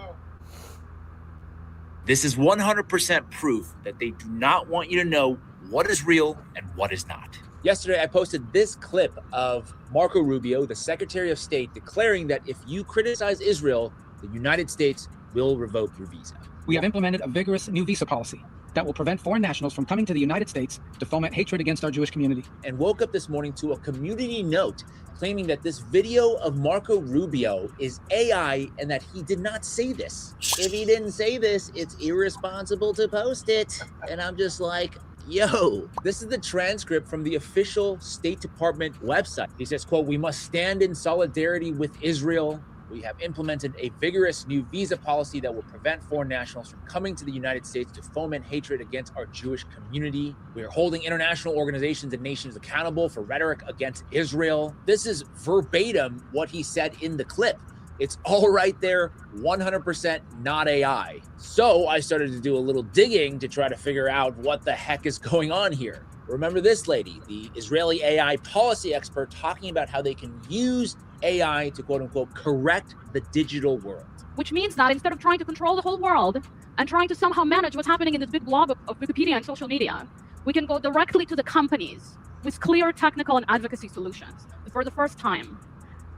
This is 100% proof that they do not want you to know what is real and what is not. Yesterday, I posted this clip of Marco Rubio, the Secretary of State, declaring that if you criticize Israel, the United States will revoke your visa. We have implemented a vigorous new visa policy that will prevent foreign nationals from coming to the United States to foment hatred against our Jewish community. And woke up this morning to a community note claiming that this video of Marco Rubio is AI and that he did not say this. If he didn't say this, it's irresponsible to post it. And I'm just like, yo, this is the transcript from the official State Department website. He says, quote, "We must stand in solidarity with Israel. We have implemented a vigorous new visa policy that will prevent foreign nationals from coming to the United States to foment hatred against our Jewish community. We are holding international organizations and nations accountable for rhetoric against Israel." This is verbatim what he said in the clip. It's all right there, 100% not AI. So I started to do a little digging to try to figure out what the heck is going on here. Remember this lady, the Israeli AI policy expert, talking about how they can use AI to quote unquote correct the digital world. Which means that instead of trying to control the whole world and trying to somehow manage what's happening in this big blob of Wikipedia and social media, we can go directly to the companies with clear technical and advocacy solutions. For the first time,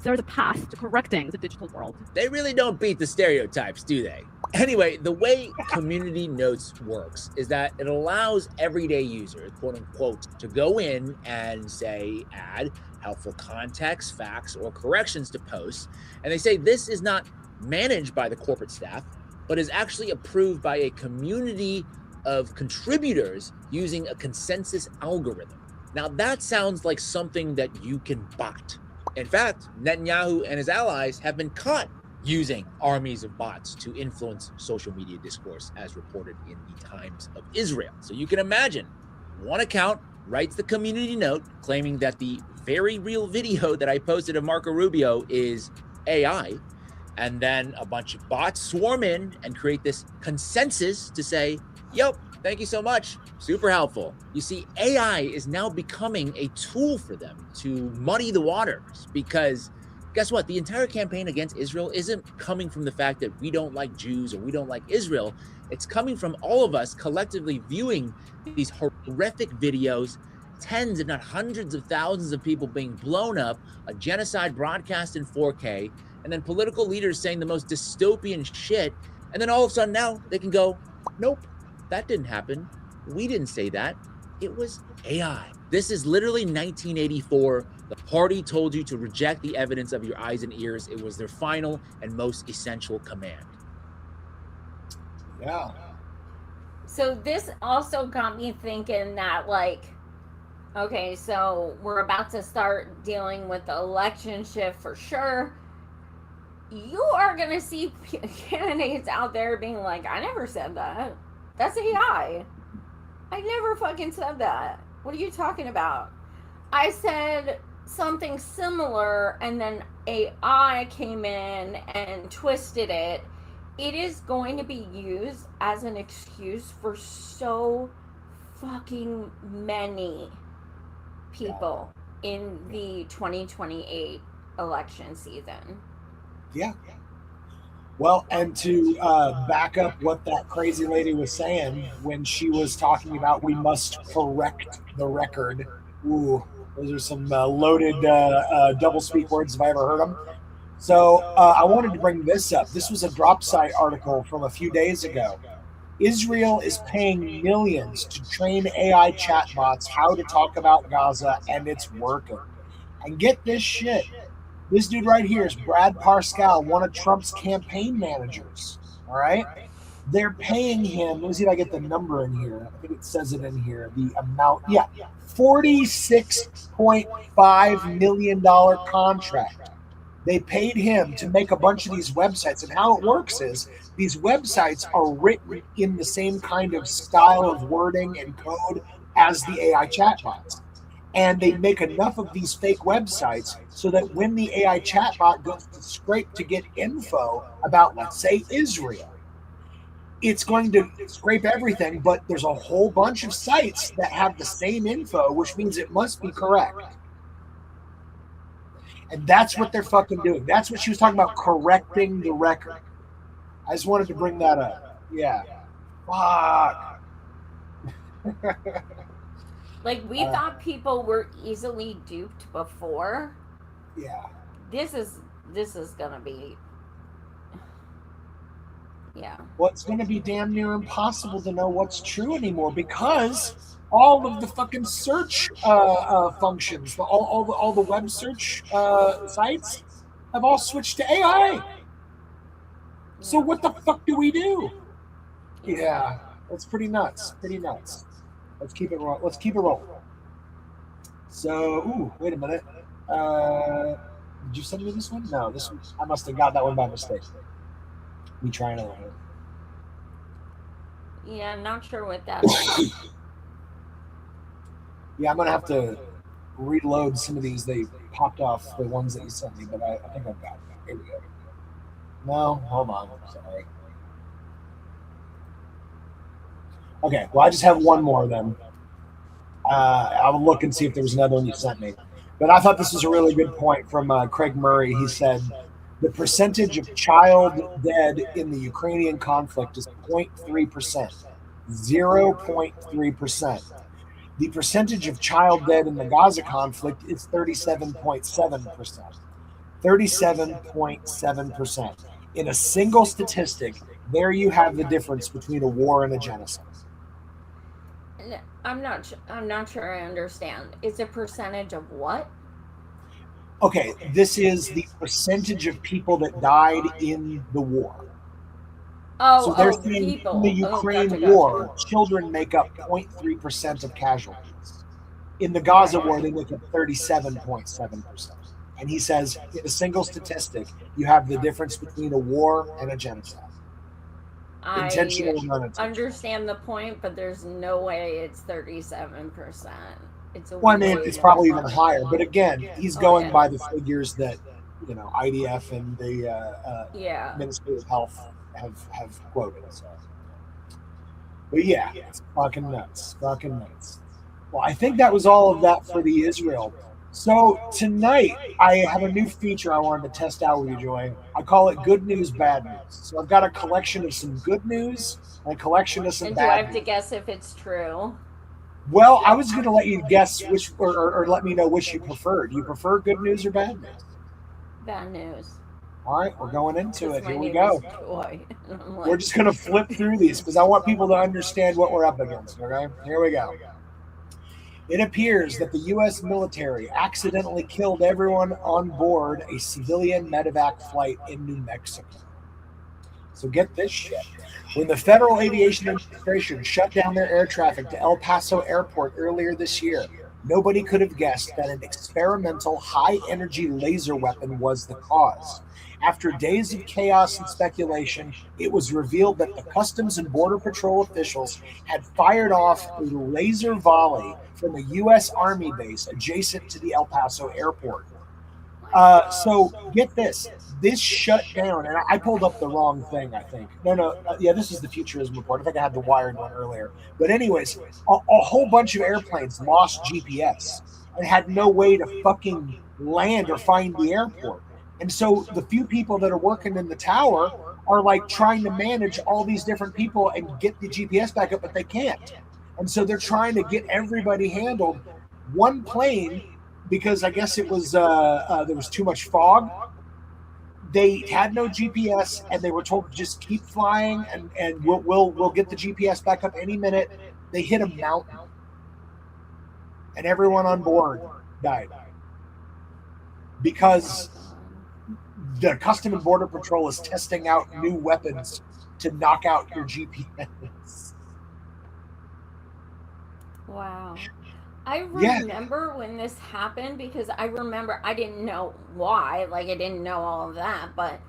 there's a path to correcting the digital world. They really don't beat the stereotypes, do they? Anyway, the way Community Notes works is that it allows everyday users, quote unquote, to go in and say, add helpful context, facts, or corrections to posts. And they say this is not managed by the corporate staff, but is actually approved by a community of contributors using a consensus algorithm. Now that sounds like something that you can bot. In fact, Netanyahu and his allies have been caught using armies of bots to influence social media discourse, as reported in the Times of Israel. So you can imagine, one account writes the community note claiming that the very real video that I posted of Marco Rubio is AI, and then a bunch of bots swarm in and create this consensus to say, yep, thank you so much. Super helpful. You see, AI is now becoming a tool for them to muddy the waters because guess what? The entire campaign against Israel isn't coming from the fact that we don't like Jews or we don't like Israel. It's coming from all of us collectively viewing these horrific videos, tens if not hundreds of thousands of people being blown up, a genocide broadcast in 4K, and then political leaders saying the most dystopian shit. And then all of a sudden now they can go, nope, that didn't happen. We didn't say that. It was AI. This is literally 1984. The party told you to reject the evidence of your eyes and ears. It was their final and most essential command. Yeah. So this also got me thinking that, like, okay, so we're about to start dealing with the election shift for sure. You are going to see candidates out there being like, I never said that. That's AI. I never fucking said that. What are you talking about? I said something similar, and then AI came in and twisted it. It is going to be used as an excuse for so fucking many people in the 2028 election season. Yeah. Well, and to back up what that crazy lady was saying when she was talking about we must correct the record. Ooh, those are some loaded double speak words if I ever heard them. So I wanted to bring this up. This was a drop site article from a few days ago. Israel is paying millions to train AI chatbots how to talk about Gaza, and it's working. And get this shit. This dude right here is Brad Parscale, one of Trump's campaign managers. All right. They're paying him. Let me see if I get the number in here. I think it says it in here. The amount. Yeah. $46.5 million contract. They paid him to make a bunch of these websites. And how it works is these websites are written in the same kind of style of wording and code as the AI chatbots. And they make enough of these fake websites so that when the AI chatbot goes to scrape to get info about, let's say, Israel, it's going to scrape everything, but there's a whole bunch of sites that have the same info, which means it must be correct. And that's what they're fucking doing. That's what she was talking about, correcting the record. I just wanted to bring that up. Yeah. Fuck. Like, we thought people were easily duped before. Yeah. This is gonna be. Yeah. Well, it's going to be damn near impossible to know what's true anymore because all of the fucking search functions, all the web search sites have all switched to AI. So what the fuck do we do? Yeah, it's pretty nuts. Pretty nuts. Let's keep it rolling. So, ooh, wait a minute. Did you send me this one? No, this one. I must have got that one by mistake. We try another one. Yeah, I'm not sure what that is. Yeah, I'm gonna have to reload some of these. They popped off the ones that you sent me, but I think I've got them. Here we go. No, hold on. Sorry. Okay, well, I just have one more of them. I'll look and see if there was another one you sent me. But I thought this was a really good point from Craig Murray. He said, the percentage of child dead in the Ukrainian conflict is 0.3%. 0.3%. The percentage of child dead in the Gaza conflict is 37.7%. 37.7%. In a single statistic, there you have the difference between a war and a genocide. I'm not sure I understand. It's a percentage of what? Okay, this is the percentage of people that died in the war. So they're saying people. In the Ukraine Gotcha. war, children make up 0.3% of casualties. In the Gaza war, they make up 37.7%. And he says, in a single statistic, you have the difference between a war and a genocide. Intentional and unintentional. I understand the point, but there's no way it's 37%. It's a Well, I mean, it's probably even higher. But again, he's going by the figures that, IDF and the Ministry of Health have quoted. So. But yeah, it's fucking nuts. Fucking nuts. Well, I think that was all of that for the Israel. So tonight, I have a new feature I wanted to test out with you, Joy. I call it Good News, Bad News. So I've got a collection of some good news and a collection of some and bad do I have news. to guess if it's true? Well, I was going to let you guess which, or let me know which you prefer. Do you prefer good news or bad news? Bad news. All right, we're going into it. My Here we name go. is Joy. I'm like, We're just going to flip through these because I want people to understand what we're up against. Okay, here we go. It appears that the U.S. military accidentally killed everyone on board a civilian medevac flight in New Mexico. So get this shit. When the Federal Aviation Administration shut down their air traffic to El Paso Airport earlier this year, nobody could have guessed that an experimental high-energy laser weapon was the cause. After days of chaos and speculation, it was revealed that the Customs and Border Patrol officials had fired off a laser volley from a U.S. Army base adjacent to the El Paso airport. So get this. This shut down, and I pulled up the wrong thing, I think. Yeah, this is the Futurism Report. I think I had the Wired one earlier. But anyways, a whole bunch of airplanes lost GPS and had no way to fucking land or find the airport. And so the few people that are working in the tower are like trying to manage all these different people and get the GPS back up, but they can't. And so they're trying to get everybody handled. One plane, because I guess it was there was too much fog. They had no GPS, and they were told to just keep flying, and we'll get the GPS back up any minute. They hit a mountain, and everyone on board died because the Custom and Border Patrol is testing out new weapons to knock out your GPS. Wow. I remember when this happened because I remember I didn't know why, like I didn't know all of that, but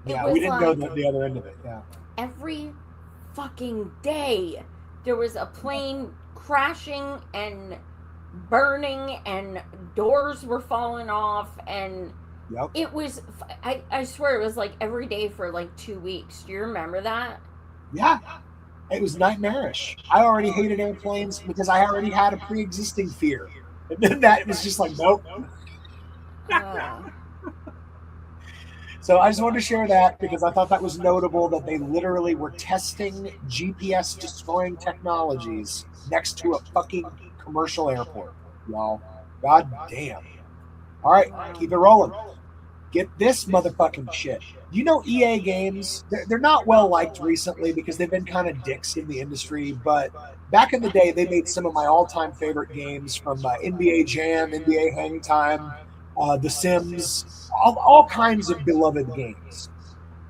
we didn't know the other end of it. Yeah. Every fucking day there was a plane crashing and burning and doors were falling off, and it was I swear it was like every day for like 2 weeks. Do you remember that? Yeah. It was nightmarish. I already hated airplanes because I already had a pre-existing fear. And then that was just like, nope. So I just wanted to share that because I thought that was notable that they literally were testing GPS destroying technologies next to a fucking commercial airport, y'all. God damn. All right, keep it rolling. Get this motherfucking shit. You know EA games, they're not well liked recently because they've been kind of dicks in the industry, but back in the day, they made some of my all-time favorite games from NBA Jam, NBA Hang Time, The Sims, all kinds of beloved games.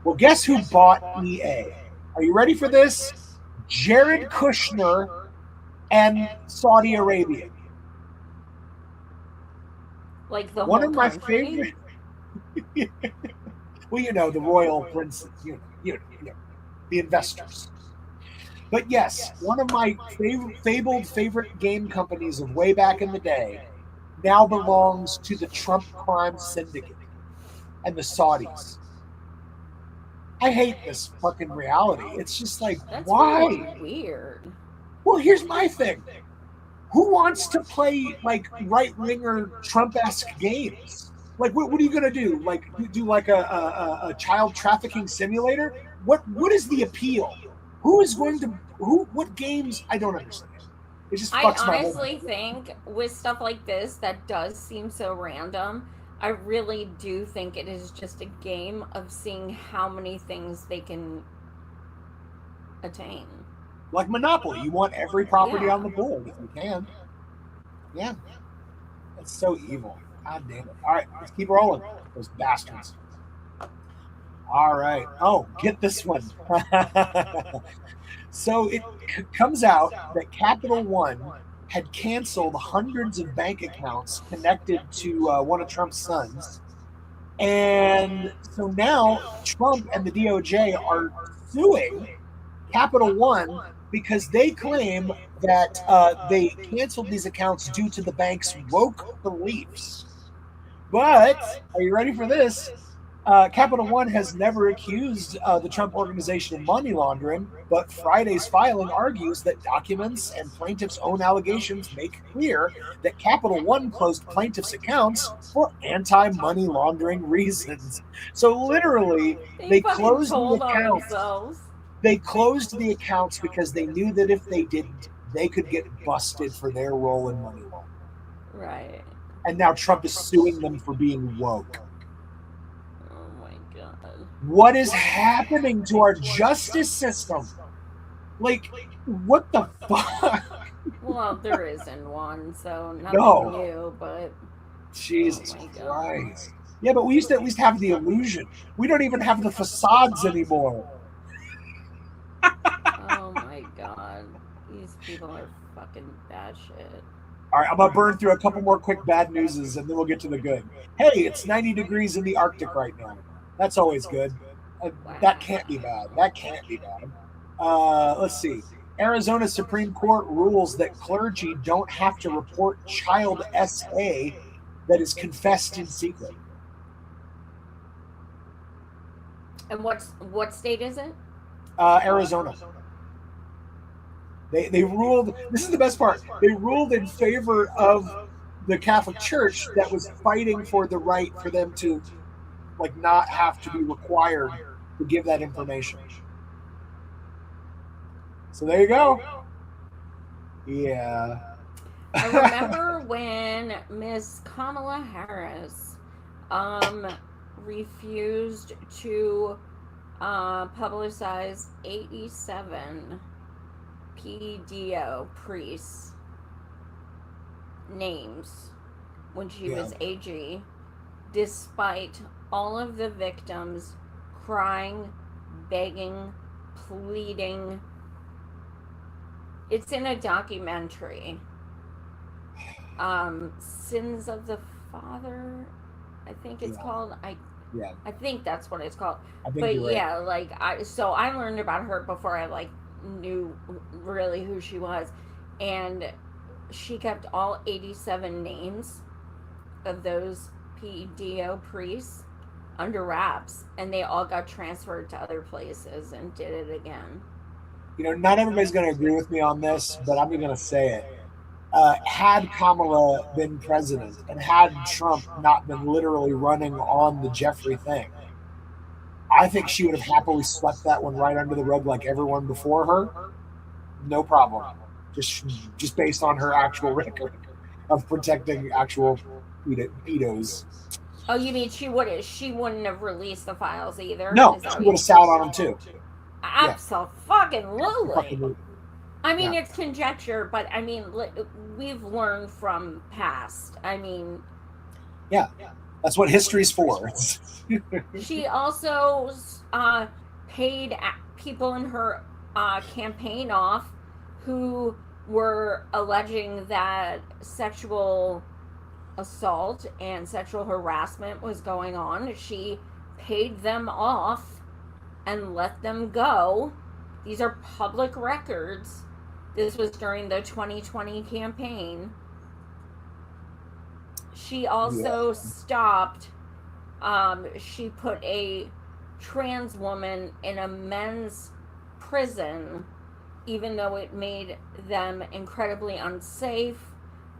Well, guess who bought EA? Are you ready for this? Jared Kushner and Saudi Arabia. Like the one whole of my country? favorite. Well, you know, the royal princes, you know, the investors. But yes, one of my fabled favorite game companies of way back in the day now belongs to the Trump crime syndicate and the Saudis. I hate this fucking reality. It's just like, why? Really weird. Well, here's my thing. Who wants to play like right-winger Trump-esque games? Like, what are you gonna do? Like, do like a child trafficking simulator? What is the appeal? Who is going to what games? I don't understand. It just fucks my I whole honestly think with stuff like this that does seem so random, I really do think it is just a game of seeing how many things they can attain. Like Monopoly, you want every property on the board if you can. Yeah, it's so evil. God damn it. All right, let's keep rolling. Those bastards. All right. Oh, get this one. So it comes out that Capital One had canceled hundreds of bank accounts connected to one of Trump's sons. And so now Trump and the DOJ are suing Capital One because they claim that they canceled these accounts due to the bank's woke beliefs. But, are you ready for this? Capital One has never accused the Trump organization of money laundering, but Friday's filing argues that documents and plaintiffs' own allegations make clear that Capital One closed plaintiffs' accounts for anti-money laundering reasons. So literally, they closed the accounts. They closed the accounts because they knew that if they didn't, they could get busted for their role in money laundering. Right. And now Trump is suing them for being woke. Oh my god. What is happening to our justice system? Like, what the fuck? Well, there isn't one, so nothing new, but Jesus Christ. Yeah, but we used to at least have the illusion. We don't even have the facades anymore. people are fucking bad shit. All right, I'm gonna burn through a couple more quick bad newses, and then we'll get to the good. Hey, it's 90 degrees in the Arctic right now. That's always good. That can't be bad. That can't be bad. Let's see. Arizona Supreme Court rules that clergy don't have to report child SA that is confessed in secret. And what state is it? Arizona. They ruled. This is the best part. They ruled in favor of the Catholic Church that was fighting for the right for them to, like, not have to be required to give that information. So there you go. Yeah. I remember when Miss Kamala Harris refused to publicize 87 PDO priests' names when she was AG, despite all of the victims crying, begging, pleading. It's in a documentary. Sins of the Father, I think it's called. I think that's what it's called. But yeah, like I learned about her before I like knew really who she was, and she kept all 87 names of those PDO priests under wraps, and they all got transferred to other places and did it again. You know, not everybody's going to agree with me on this, but I'm going to say it. Had Kamala been president and had Trump not been literally running on the Jeffrey thing, I think she would have happily swept that one right under the rug like everyone before her. No problem. Just based on her actual record of protecting actual pedos. Oh, you mean she wouldn't have released the files either? No, she would have sat on them too. Absolutely. I mean, it's conjecture, but I mean, we've learned from past. I mean, yeah, that's what history's for. She also paid people in her campaign off who were alleging that sexual assault and sexual harassment was going on. She paid them off and let them go. These are public records. This was during the 2020 campaign. She also stopped, she put a trans woman in a men's prison, even though it made them incredibly unsafe,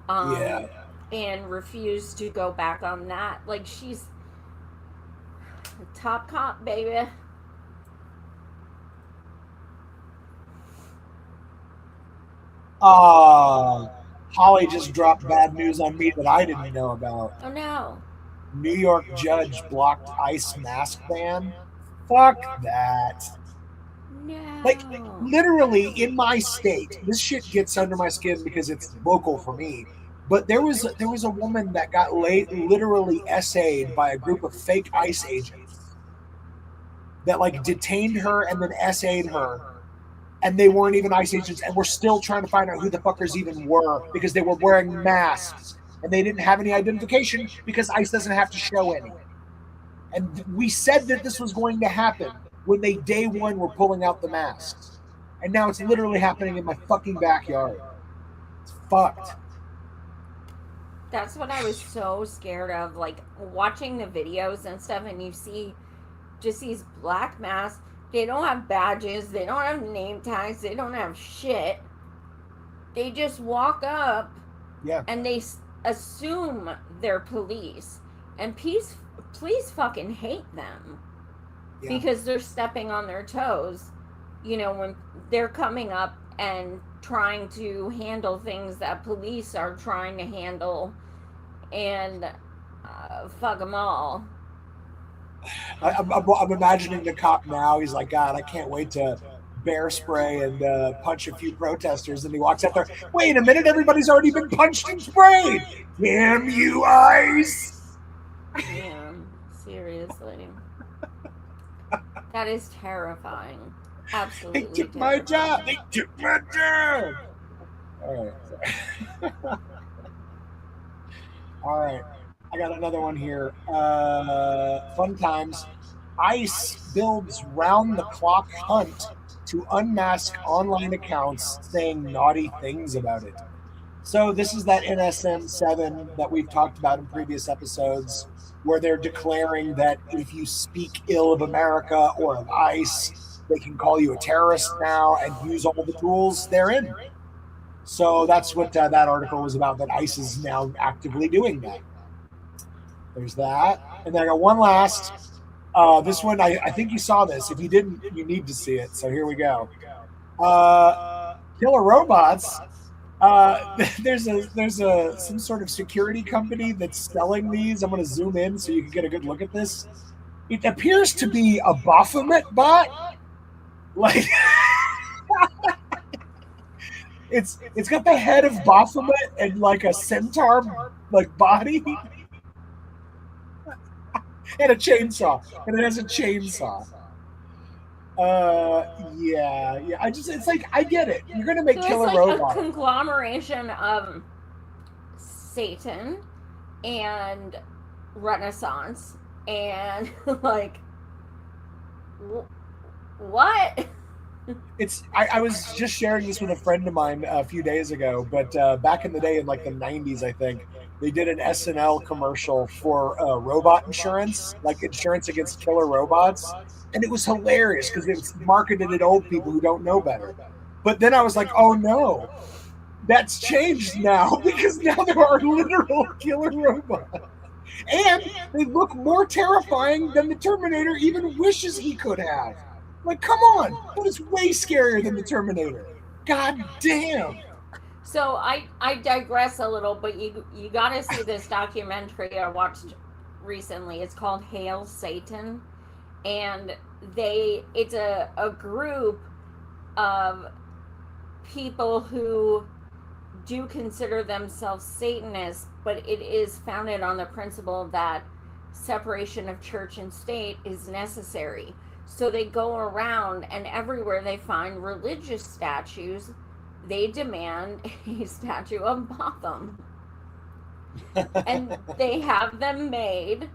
and refused to go back on that. Like, she's a top cop, baby. Holly just dropped bad news on me that I didn't know about. Oh no. New York judge blocked ICE mask ban. Fuck that. No. Like, literally in my state, this shit gets under my skin because it's local for me. But there was a woman that got literally essayed by a group of fake ICE agents that like detained her and then essayed her. And they weren't even ICE agents, and we're still trying to find out who the fuckers even were because they were wearing masks and they didn't have any identification because ICE doesn't have to show any. And we said that this was going to happen when they day one were pulling out the masks, and now it's literally happening in my fucking backyard. It's fucked. That's what I was so scared of, like watching the videos and stuff, and you see just these black masks. They don't have badges. They don't have name tags. They don't have shit. They just walk up and they assume they're police. And police fucking hate them because they're stepping on their toes. You know, when they're coming up and trying to handle things that police are trying to handle, and fuck them all. I'm imagining the cop now. He's like, God, I can't wait to bear spray and punch a few protesters. And he walks out there. Wait a minute, everybody's already been punched and sprayed. Damn you, ICE. Yeah, seriously. That is terrifying. Absolutely. They took my job. They took my job. All right. All right. I got another one here. Fun times. ICE builds round the clock hunt to unmask online accounts saying naughty things about it. So this is that NSM-7 that we've talked about in previous episodes, where they're declaring that if you speak ill of America or of ICE, they can call you a terrorist now and use all the tools therein. So that's what that article was about, that ICE is now actively doing that. There's that. And then I got one last. This one, I think you saw this. If you didn't, you need to see it. So here we go. Killer robots. There's some sort of security company that's selling these. I'm going to zoom in so you can get a good look at this. It appears to be a Baphomet bot. Like it's got the head of Baphomet and like a centaur like body. And a chainsaw. And it has a chainsaw. Yeah. It's like, I get it. You're gonna make killer it's like robots. a conglomeration of Satan and Renaissance and like what? I was just sharing this with a friend of mine a few days ago, but back in the day in like the 90s, I think, they did an SNL commercial for robot insurance, like insurance against killer robots. And it was hilarious because it was marketed at old people who don't know better. But then I was like, oh no, that's changed now because now there are literal killer robots. And they look more terrifying than the Terminator even wishes he could have. Like, come on. That is way scarier than the Terminator. God damn. So I digress a little, but you got to see this documentary I watched recently. It's called Hail Satan, and it's a group of people who do consider themselves Satanists, but it is founded on the principle that separation of church and state is necessary. So they go around, and everywhere they find religious statues, they demand a statue of Baphomet. And they have them made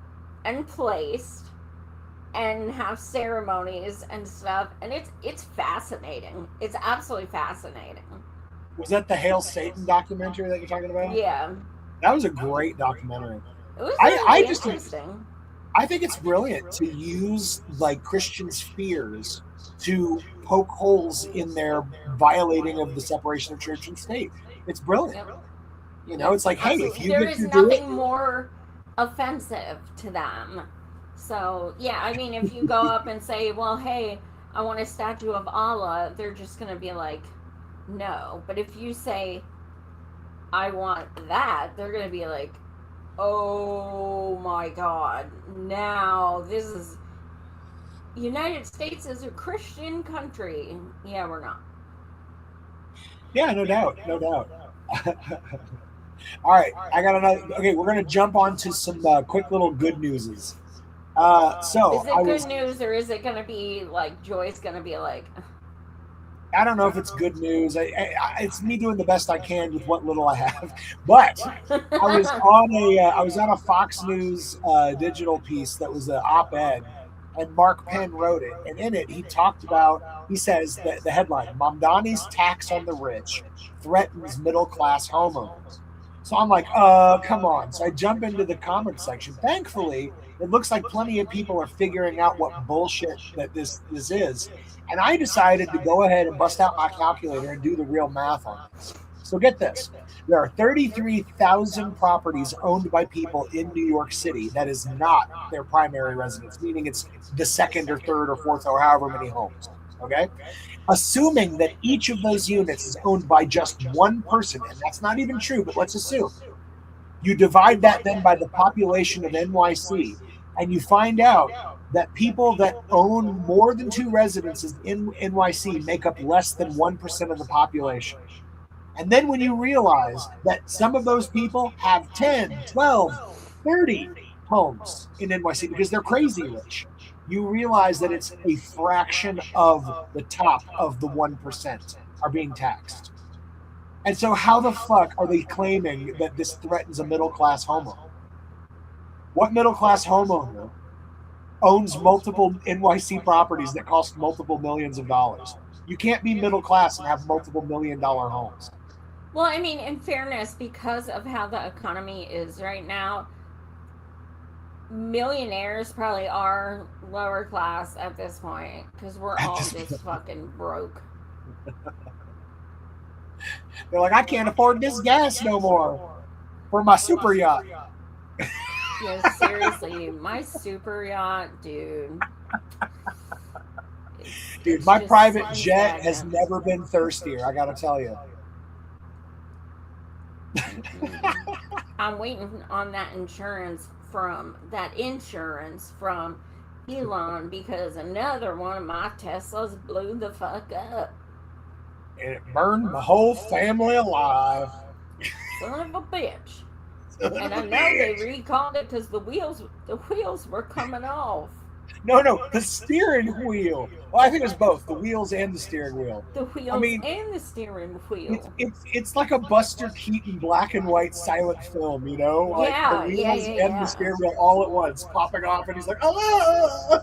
and placed and have ceremonies and stuff, and it's fascinating. It's absolutely fascinating. Was that the Hail Satan documentary that you're talking about? Yeah. That was a great documentary. It was really interesting. I think it's brilliant to use like Christians' fears to poke holes in their violating of the separation of church and state. It's brilliant. Yep. You know, it's like, hey, if you there is nothing more offensive to them. So yeah, I mean, if you go up and say, well, hey, I want a statue of Allah, they're just gonna be like, no. But if you say, I want that, they're gonna be like, oh my God, now this is United States is a Christian country. Yeah, we're not. Yeah, no doubt. All right, I got another. Okay, we're gonna jump on to some quick little good newses. So is it good news, or is it gonna be like Joy's gonna be like? I don't know if it's good news. It's me doing the best I can with what little I have. But I was on a Fox News digital piece that was an op-ed, and Mark Penn wrote it. And in it, he says that the headline, Mamdani's tax on the rich threatens middle-class homeowners. So I'm like, come on. So I jump into the comment section. Thankfully, it looks like plenty of people are figuring out what bullshit that this is. And I decided to go ahead and bust out my calculator and do the real math on this. So get this. There are 33,000 properties owned by people in New York City that is not their primary residence, meaning it's the second or third or fourth or however many homes. Okay? Assuming that each of those units is owned by just one person, and that's not even true, but let's assume. You divide that then by the population of NYC, and you find out that people that own more than two residences in NYC make up less than 1% of the population. And then when you realize that some of those people have 10, 12, 30 homes in NYC because they're crazy rich, you realize that it's a fraction of the top of the 1% are being taxed. And so how the fuck are they claiming that this threatens a middle-class homeowner? What middle-class homeowner owns multiple NYC properties that cost multiple millions of dollars? You can't be middle-class and have multiple million-dollar homes. Well, I mean, in fairness, because of how the economy is right now, millionaires probably are lower class at this point because we're all just fucking broke. They're like, I can't afford this gas no more for my super yacht. Yeah, seriously, my super yacht, dude. Dude, my private jet has never been thirstier, I gotta tell you. I'm waiting on that insurance from Elon because another one of my Teslas blew the fuck up. And it burned my whole family alive. Son of a bitch. And I know they recalled it because the wheels were coming off. No, the steering wheel. Well, I think it was both, the wheels and the steering wheel. The wheels and the steering wheel. It's like a Buster Keaton black and white silent film, you know? Like the wheels and the steering wheel all at once popping off, and he's like, oh!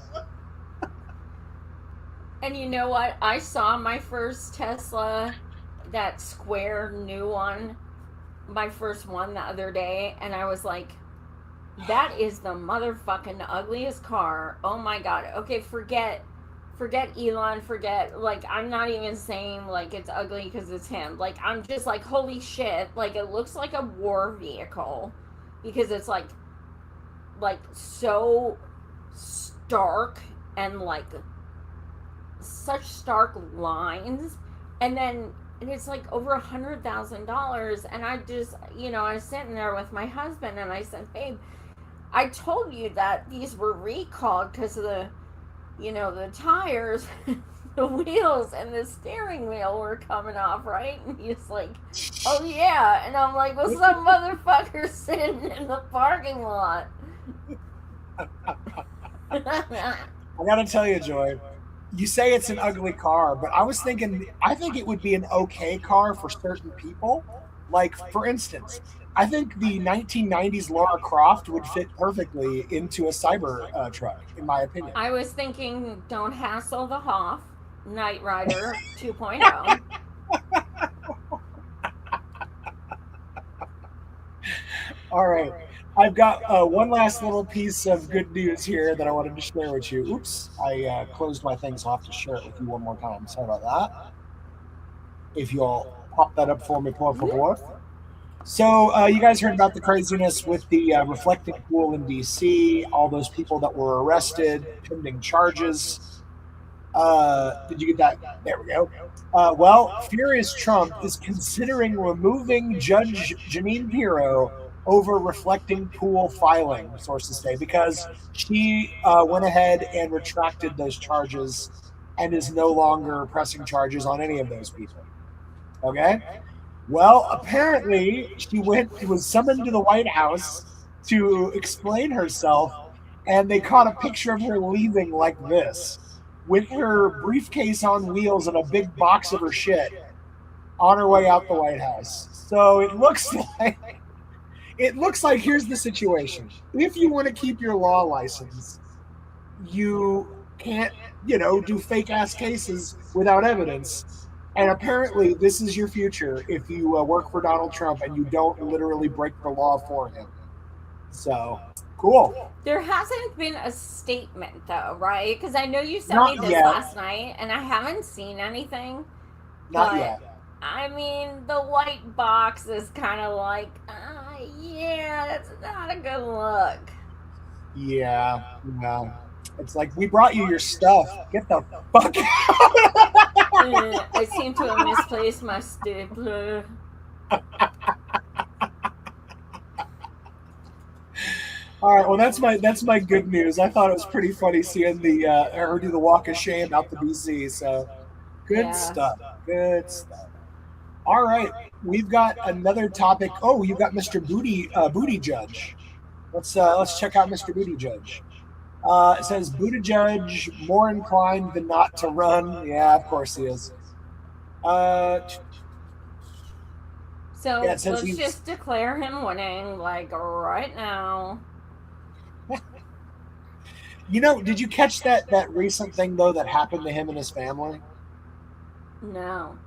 And you know what? I saw my first Tesla, that square new one, my first one the other day, and I was like, that is the motherfucking ugliest car. Oh my god. Okay, forget Elon, like, I'm not even saying like it's ugly because it's him. Like, I'm just like, holy shit, like, it looks like a war vehicle because it's like so stark and like such stark lines, and it's like over $100,000. And I just, I was sitting there with my husband and I said, babe, I told you that these were recalled because of the tires, the wheels, and the steering wheel were coming off, right? And he's like, oh yeah. And I'm like, well, some motherfucker sitting in the parking lot. I gotta tell you, Joy, you say it's an ugly car, but I think it would be an okay car for certain people. Like, for instance, I think the 1990s Lara Croft would fit perfectly into a cyber truck, in my opinion. I was thinking, don't hassle the Hoff, Knight Rider 2.0. All right. I've got one last little piece of good news here that I wanted to share with you. Oops, I closed my things off to share it with you one more time. Sorry about that. If you'll pop that up for me, por favor. So you guys heard about the craziness with the reflecting pool in D.C., all those people that were arrested, pending charges. Did you get that? There we go. Well, Furious Trump is considering removing Judge Jeanine Pirro over reflecting pool filing, sources say, because she went ahead and retracted those charges and is no longer pressing charges on any of those people. Okay? Well, apparently she was summoned to the White House to explain herself, and they caught a picture of her leaving like this, with her briefcase on wheels and a big box of her shit on her way out the White House. So it looks like here's the situation. If you want to keep your law license, you can't, do fake ass cases without evidence. And apparently this is your future if you work for Donald Trump and you don't literally break the law for him. So, cool. There hasn't been a statement though, right? Because I know you sent me this last night and I haven't seen anything. Not yet. I mean, the white box is kind of like, yeah, that's not a good look. Yeah. It's like, we brought you your stuff. Get the fuck out. I seem to have misplaced my stapler. All right, well, that's my good news. I thought it was pretty funny seeing her do the walk of shame out the BC. So good stuff. Good stuff. All right, we've got another topic. Oh, you've got Mr. Booty Judge. Let's check out Mr. Booty Judge. It says Buttigieg more inclined than not to run. Yeah, of course he is. So Yeah, it says let's he's- just declare him winning, like right now. Did you catch that recent thing though that happened to him and his family? No.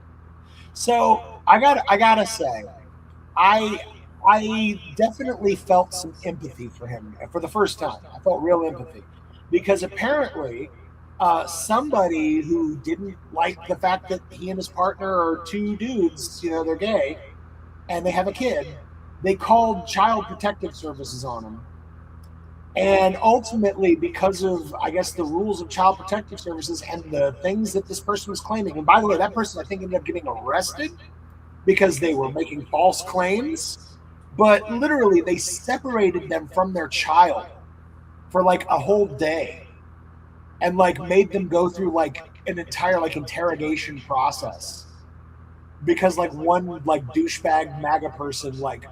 So I gotta say, I definitely felt some empathy for him for the first time. I felt real empathy because apparently somebody who didn't like the fact that he and his partner are two dudes, they're gay, and they have a kid, they called Child Protective Services on him. And ultimately, because of, I guess, the rules of Child Protective Services and the things that this person was claiming, and by the way, that person, I think, ended up getting arrested because they were making false claims, but literally they separated them from their child for like a whole day and like made them go through like an entire like interrogation process because like one like douchebag MAGA person like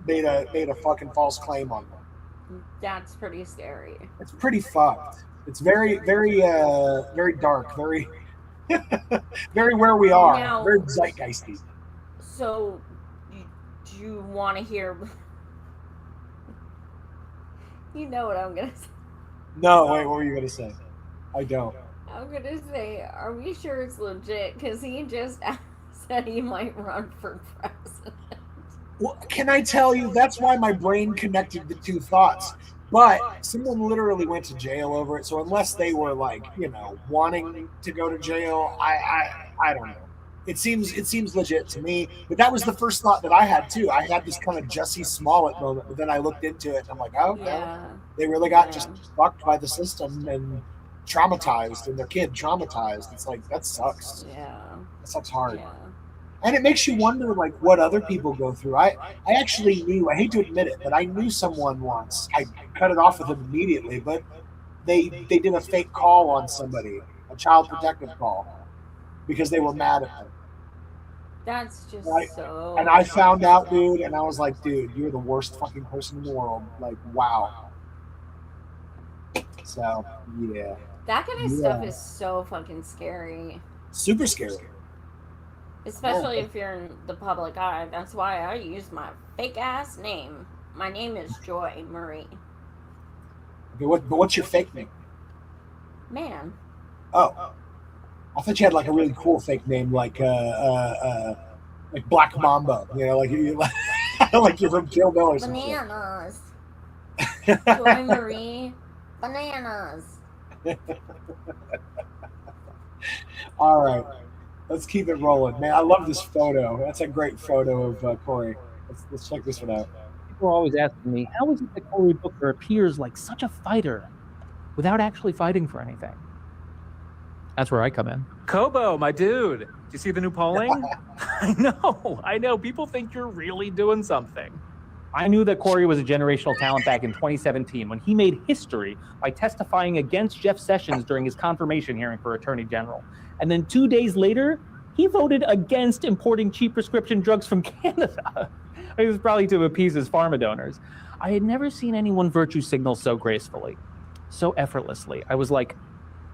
made a fucking false claim on them. That's pretty scary. It's pretty fucked. It's very, very, very dark, very, very where we are, Now, very zeitgeisty. So, do you want to hear? You know what I'm gonna say. No, wait, what were you gonna say? I don't. I'm gonna say, are we sure it's legit? Because he just said he might run for president. Well, can I tell you, that's why my brain connected the two thoughts. But someone literally went to jail over it. So unless they were like, wanting to go to jail, I don't know. It seems legit to me. But that was the first thought that I had too. I had this kind of Jussie Smollett moment, but then I looked into it and I'm like, oh, okay. Yeah. They really got just fucked by the system and traumatized, and their kid traumatized. It's like, that sucks. Yeah. That sucks hard. Yeah. And it makes you wonder, like, what other people go through. I actually knew, I hate to admit it, but I knew someone once. I cut it off with them immediately, but they did a fake call on somebody, a child protective call, because they were mad at them. That's just so. And I found out, dude, and I was like, dude, you're the worst fucking person in the world. Like, wow. So, yeah. That kind of stuff is so fucking scary. Super scary. Especially if you're in the public eye. That's why I use my fake ass name. My name is Joy Marie. Okay, what's your fake name? Man. Oh. I thought you had like a really cool fake name, like Black Mamba. Like like you're from Kill Bill or something. Bananas. Joy Marie. Bananas. All right. Let's keep it rolling, man. I love this photo. That's a great photo of Cory. Let's check this one out. People are always asking me, how is it that Cory Booker appears like such a fighter without actually fighting for anything? That's where I come in. Kobo, my dude. Do you see the new polling? I know. People think you're really doing something. I knew that Cory was a generational talent back in 2017 when he made history by testifying against Jeff Sessions during his confirmation hearing for Attorney General. And then 2 days later, he voted against importing cheap prescription drugs from Canada. It was probably to appease his pharma donors. I had never seen anyone virtue signal so gracefully, so effortlessly. I was like,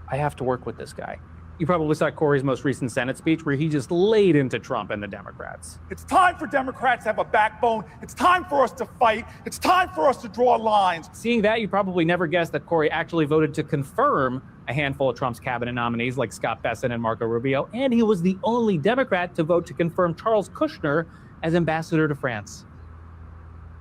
I have to work with this guy. You probably saw Cory's most recent Senate speech where he just laid into Trump and the Democrats. It's time for Democrats to have a backbone. It's time for us to fight. It's time for us to draw lines. Seeing that, you probably never guessed that Cory actually voted to confirm a handful of Trump's cabinet nominees like Scott Bessent and Marco Rubio, and he was the only Democrat to vote to confirm Charles Kushner as ambassador to France.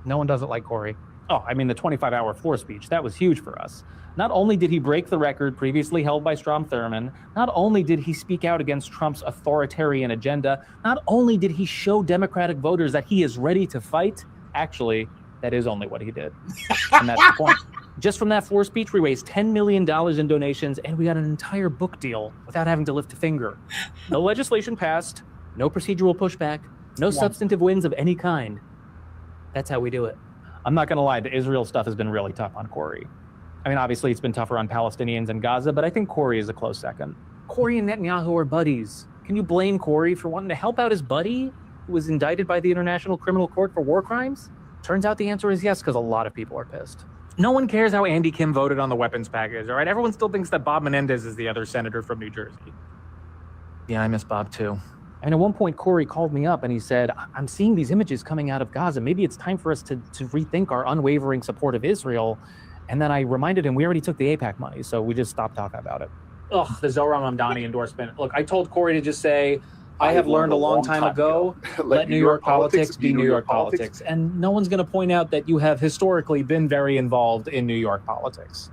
No one does it like Cory. Oh, I mean, the 25-hour floor speech, that was huge for us. Not only did he break the record previously held by Strom Thurmond, not only did he speak out against Trump's authoritarian agenda, not only did he show Democratic voters that he is ready to fight, actually, that is only what he did. And that's the point. Just from that floor speech, we raised $10 million in donations, and we got an entire book deal without having to lift a finger. No legislation passed, no procedural pushback, no substantive wins of any kind. That's how we do it. I'm not going to lie, the Israel stuff has been really tough on Cory. I mean, obviously, it's been tougher on Palestinians and Gaza, but I think Cory is a close second. Cory and Netanyahu are buddies. Can you blame Cory for wanting to help out his buddy who was indicted by the International Criminal Court for war crimes? Turns out the answer is yes, because a lot of people are pissed. No one cares how Andy Kim voted on the weapons package, all right? Everyone still thinks that Bob Menendez is the other senator from New Jersey. Yeah, I miss Bob too. And at one point, Corey called me up and he said, I'm seeing these images coming out of Gaza. Maybe it's time for us to rethink our unwavering support of Israel. And then I reminded him we already took the AIPAC money, so we just stopped talking about it. Ugh, the Zohran Mamdani endorsement. Look, I told Corey to just say, I have learned a long time ago, let New York politics be New York politics. And no one's going to point out that you have historically been very involved in New York politics.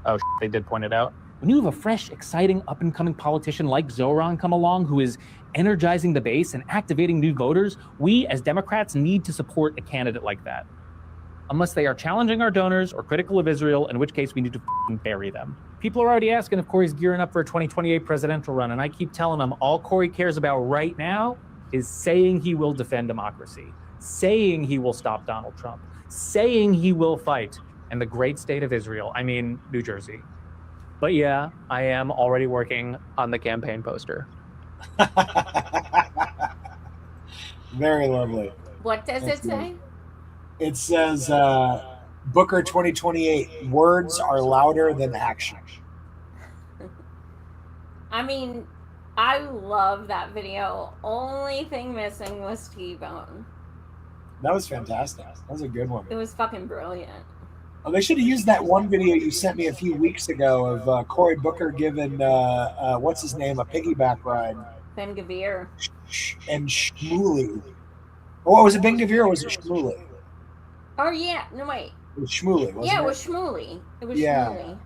Oh, they did point it out. When you have a fresh, exciting, up-and-coming politician like Zohran come along who is energizing the base and activating new voters, we as Democrats need to support a candidate like that. Unless they are challenging our donors or critical of Israel, in which case we need to bury them. People are already asking if Corey's gearing up for a 2028 presidential run, and I keep telling them all Corey cares about right now is saying he will defend democracy, saying he will stop Donald Trump, saying he will fight, and the great state of Israel, I mean, New Jersey. But yeah, I am already working on the campaign poster. Very lovely. What does That's it say? It says, Booker 2028, words are louder than action. I mean, I love that video. Only thing missing was T-Bone. That was fantastic. That was a good one. It was fucking brilliant. Oh, they should have used that one video you sent me a few weeks ago of Cory Booker giving, what's his name, a piggyback ride. Ben Gavir. And Shmuley. Oh, was it Ben Gavir or was it Shmuley? Oh, yeah. No, wait. It was Shmuley, wasn't it? Yeah, it was Shmuley. It was Yeah. Shmuley.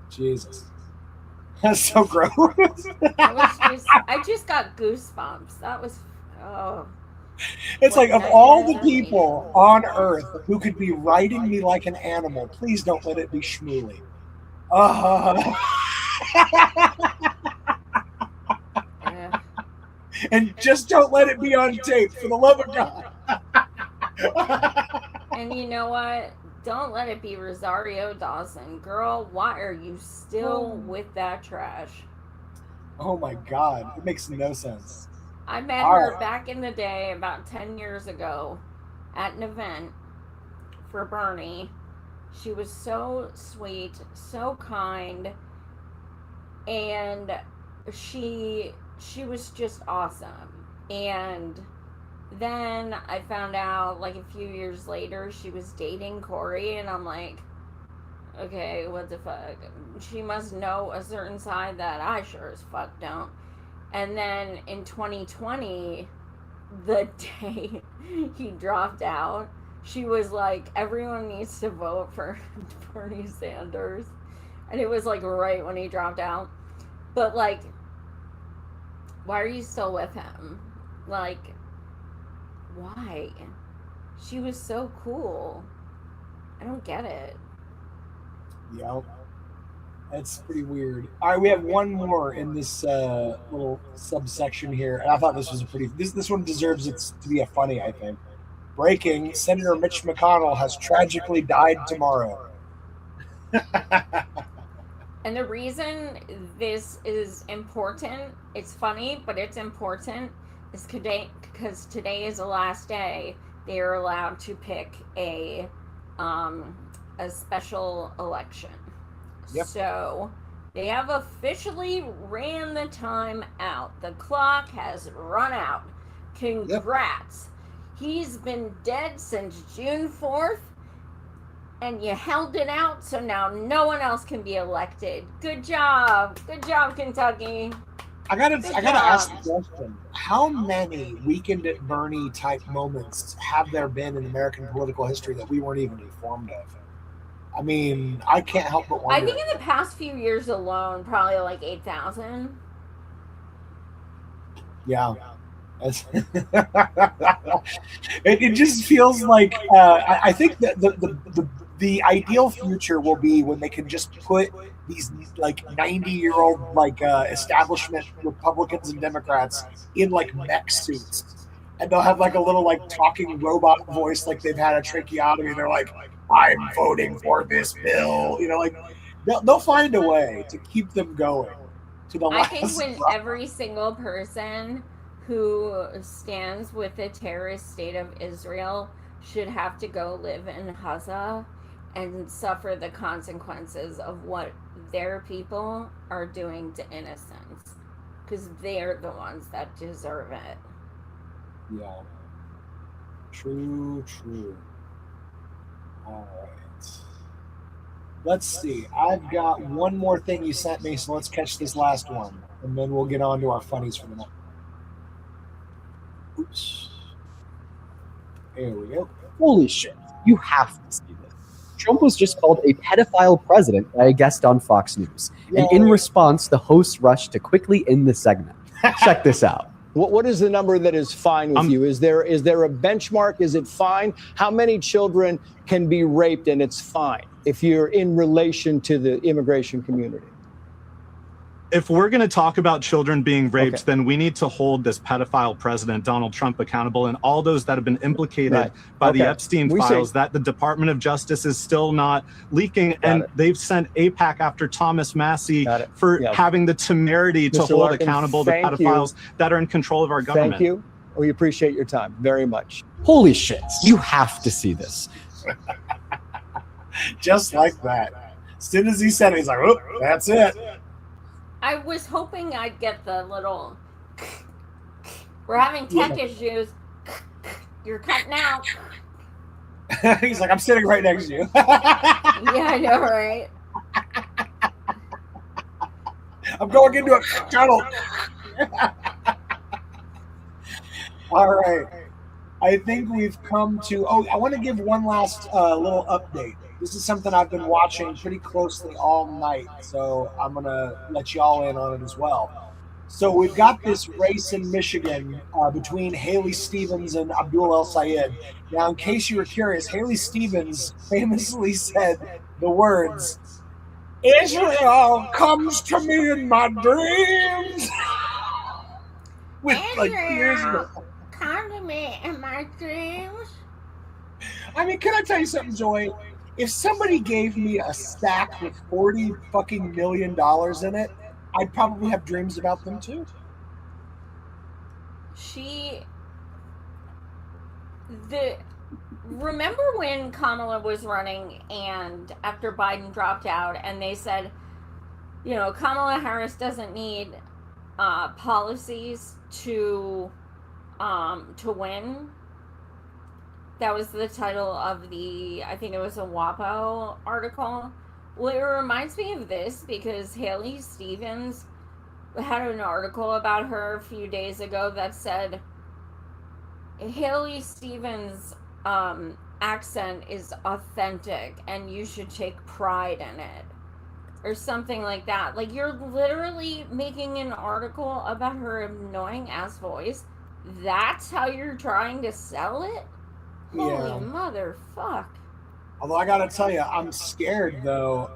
Jesus. That's so gross. I just got goosebumps. That was, oh. It's like, of all the people on earth who could be riding me like an animal, please don't let it be Shmuley. And just don't let it be on tape, for the love of God. And you know what? Don't let it be Rosario Dawson. Girl, why are you still with that trash? Oh my God. It makes no sense. I met All her right. back in the day, about 10 years ago, at an event for Bernie. She was so sweet, so kind, and she was just awesome. And then I found out, like, a few years later, she was dating Corey, and I'm like, okay, what the fuck? She must know a certain side that I sure as fuck don't. And then in 2020, the day he dropped out, she was like, everyone needs to vote for Bernie Sanders. And it was like right when he dropped out. But like, why are you still with him? Like, why? She was so cool. I don't get it. Yep. That's pretty weird. All right, we have one more in this little subsection here. And I thought this was a pretty... This one deserves it to be a funny, I think. Breaking, Senator Mitch McConnell has tragically died tomorrow. And the reason this is important, it's funny, but it's important, is because today is the last day they are allowed to pick a special election. Yep. So they have officially ran the time out. The clock has run out. Congrats. Yep. He's been dead since June 4th, and you held it out, so now no one else can be elected. Good job. Good job, Kentucky. I gotta ask the question: how many Weekend at Bernie type moments have there been in American political history that we weren't even informed of? I mean, I can't help but wonder. I think in the past few years alone, probably like 8,000. Yeah. It just feels like I think that the ideal future will be when they can just put these like 90-year-old like establishment Republicans and Democrats in like mech suits, and they'll have like a little like talking robot voice, like they've had a tracheotomy. They're like, I'm voting for this bill. You know, like they'll find a way to keep them going to the last. I think when every single person who stands with the terrorist state of Israel should have to go live in Gaza and suffer the consequences of what their people are doing to innocents. because they're the ones that deserve it. Yeah. True. All right. Let's see. I've got one more thing you sent me, so let's catch this last one, and then we'll get on to our funnies for the night. Oops. Here we go. Holy shit. You have to see this. Trump was just called a pedophile president by a guest on Fox News. And in response, the hosts rushed to quickly end the segment. Check this out. What is the number that is fine with you? Is there a benchmark? Is it fine? How many children can be raped and it's fine if you're in relation to the immigration community? If we're going to talk about children being raped, then we need to hold this pedophile president, Donald Trump, accountable, and all those that have been implicated by the Epstein files that the Department of Justice is still not leaking. They've sent AIPAC after Thomas Massey for having the temerity to hold accountable the pedophiles that are in control of our government. Thank you. We appreciate your time very much. Holy shit. You have to see this. Just like that. As soon as he said it, he's like, oh, that's it. I was hoping I'd get the little, we're having tech issues, you're cutting out. He's like, I'm sitting right next to you. Yeah, I know, right? I'm going into a tunnel. All right. I think we've come to, I want to give one last little update. This is something I've been watching pretty closely all night, so I'm going to let y'all in on it as well. So we've got this race in Michigan between Haley Stevens and Abdul El Sayed. Now, in case you were curious, Haley Stevens famously said the words, "Israel comes to me in my dreams." With like years ago. Come to me in my dreams. I mean, can I tell you something, Joy? If somebody gave me a stack with $40 fucking million in it, I'd probably have dreams about them too. Remember when Kamala was running and after Biden dropped out and they said, Kamala Harris doesn't need policies to win? That was the title of I think it was a WAPO article. Well, it reminds me of this because Haley Stevens had an article about her a few days ago that said Haley Stevens' accent is authentic and you should take pride in it. Or something like that. Like, you're literally making an article about her annoying ass voice. That's how you're trying to sell it? Holy motherfuck. Although I gotta tell you, I'm scared though.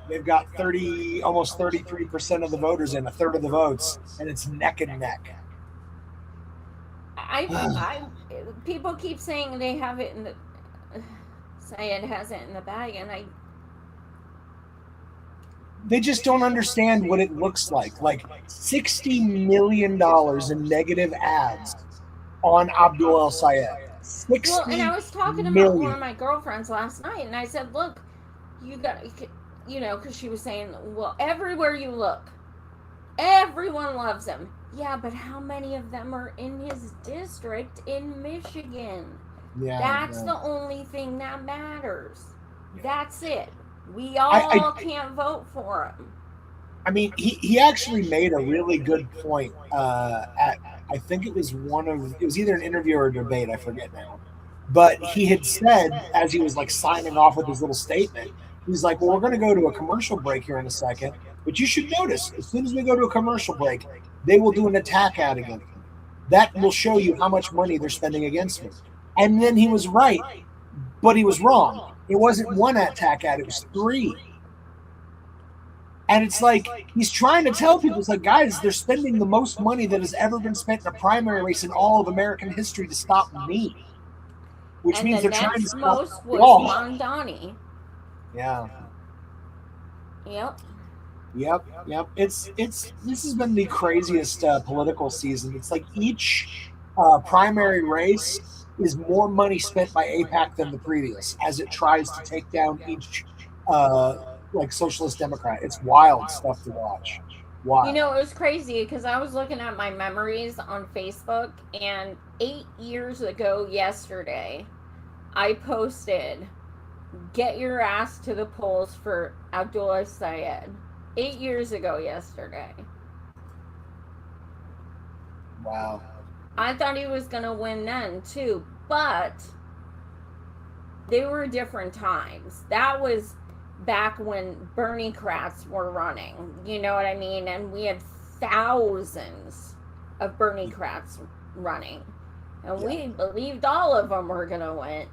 They've got almost 33% of the voters in, a third of the votes, and it's neck and neck. People keep saying they have it Sayed has it in the bag, and they just don't understand what it looks like. Like $60 million in negative ads on Abdul El Sayed. Well, and I was talking about one of my girlfriends last night, and I said, look, you got, because she was saying, well, everywhere you look, everyone loves him. Yeah, but how many of them are in his district in Michigan? That's the only thing that matters. That's it. We all can't vote for him. I mean, he actually made a really good point I think it was it was either an interview or a debate, I forget now. But he had said, as he was like signing off with his little statement, he's like, well, we're going to go to a commercial break here in a second. But you should notice, as soon as we go to a commercial break, they will do an attack ad against me. That will show you how much money they're spending against me. And then he was right, but he was wrong. It wasn't one attack ad, it was 3. And it's like, he's trying to tell people, it's like, guys, they're spending the most money that has ever been spent in a primary race in all of American history to stop me. Which means they're trying to stop most was all. Mondani. Yeah. Yep. This has been the craziest political season. It's like each primary race is more money spent by AIPAC than the previous as it tries to take down each like socialist Democrat. It's wild stuff to watch. Why? You know, it was crazy because I was looking at my memories on Facebook, and 8 years ago yesterday, I posted, "Get your ass to the polls for Abdullah Syed." 8 years ago yesterday. Wow. I thought he was going to win then, too, but they were different times. That was back when Bernie Crats were running, you know what I mean? And we had thousands of Bernie Crats running, and we believed all of them were gonna win.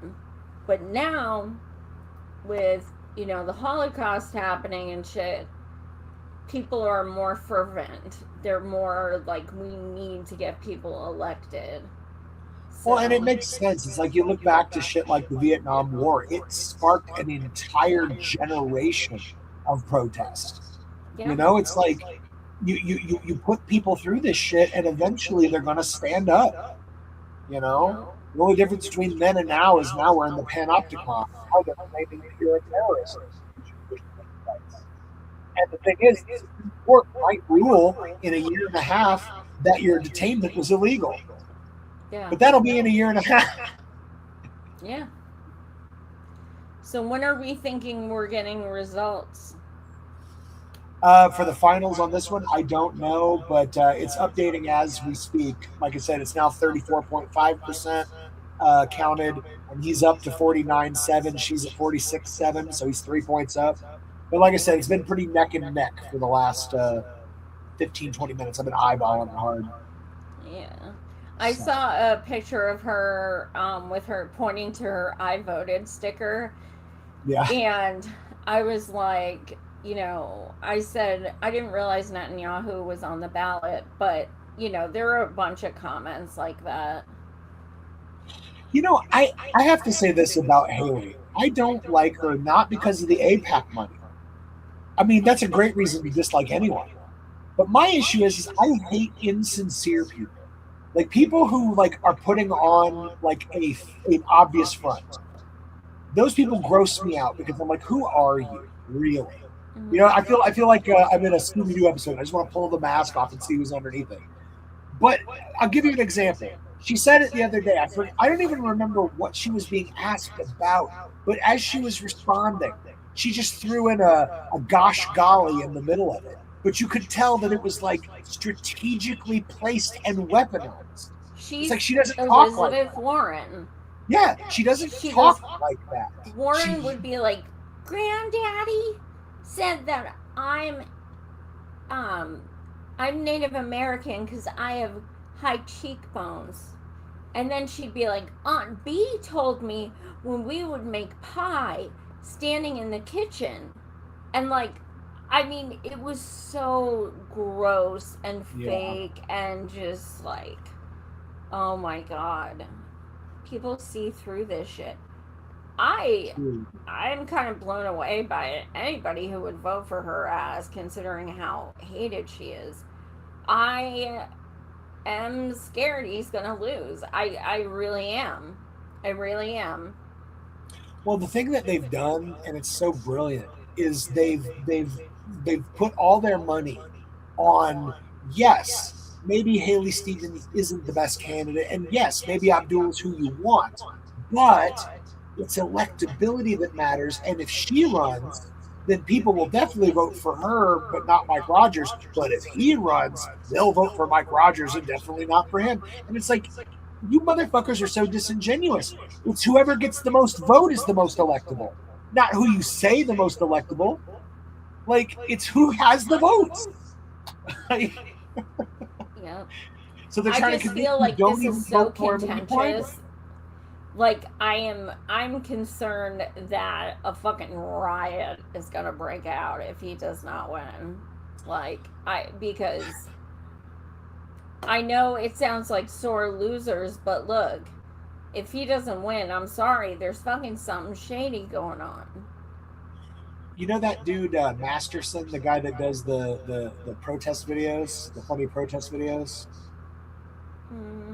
But now, with, you know, the Holocaust happening and shit, people are more fervent. They're more like, we need to get people elected. Well, and it makes sense. It's like you look back to shit like the Vietnam War. It sparked an entire generation of protest. Yeah. You know, it's like you put people through this shit, and eventually they're going to stand up. You know, the only difference between then and now is now we're in the panopticon. Now they're claiming that you're a terrorist. And the thing is, the court might rule in a year and a half that your detainment was illegal. Yeah. But that'll be in a year and a half. Yeah. So when are we thinking we're getting results? For the finals on this one, I don't know, but it's updating as we speak. Like I said, it's now 34.5% counted, and he's up to 49.7. She's at 46.7, so he's 3 points up. But like I said, it's been pretty neck and neck for the last 15, 20 minutes. I've been eyeballing it hard. Yeah. I saw a picture of her with her pointing to her "I voted" sticker. Yeah. And I was like, you know, I said, I didn't realize Netanyahu was on the ballot, but, you know, there were a bunch of comments like that. You know, I have to say this about Haley. I don't like her, not because of the AIPAC money. I mean, that's a great reason to dislike anyone. But my issue is I hate insincere people. Like people who like are putting on like an obvious front. Those people gross me out because I'm like, who are you really? You know, I feel like I'm in a Scooby-Doo episode. I just want to pull the mask off and see who's underneath it. But I'll give you an example. She said it the other day. I don't even remember what she was being asked about. But as she was responding, she just threw in a gosh golly in the middle of it. But you could tell that it was like strategically placed and weaponized. She's like she doesn't talk like Elizabeth that. Warren. Yeah, she doesn't talk like that. Warren would be like, "Granddaddy said that I'm Native American because I have high cheekbones." And then she'd be like, "Aunt B told me when we would make pie standing in the kitchen." And like, I mean, it was so gross and fake and just like, oh my God. People see through this shit. I'm kind of blown away by it. Anybody who would vote for her ass, considering how hated she is. I am scared he's gonna lose. I really am. I really am. Well, the thing that they've done, and it's so brilliant, is they've put all their money on, yes, maybe Haley Stevens isn't the best candidate, and yes, maybe Abdul is who you want, but it's electability that matters, and if she runs, then people will definitely vote for her, but not Mike Rogers. But if he runs, they'll vote for Mike Rogers and definitely not for him. And it's like, you motherfuckers are so disingenuous. It's whoever gets the most vote is the most electable, not who you say the most electable. Like, it's who has the votes. Yeah. So they're trying I to just convince feel you like don't this even is so vote for him in the primary. contentious. Like I'm concerned that a fucking riot is gonna break out if he does not win. Because I know it sounds like sore losers, but look, if he doesn't win, I'm sorry, there's fucking something shady going on. You know that dude Masterson, the guy that does the protest videos, the funny protest videos?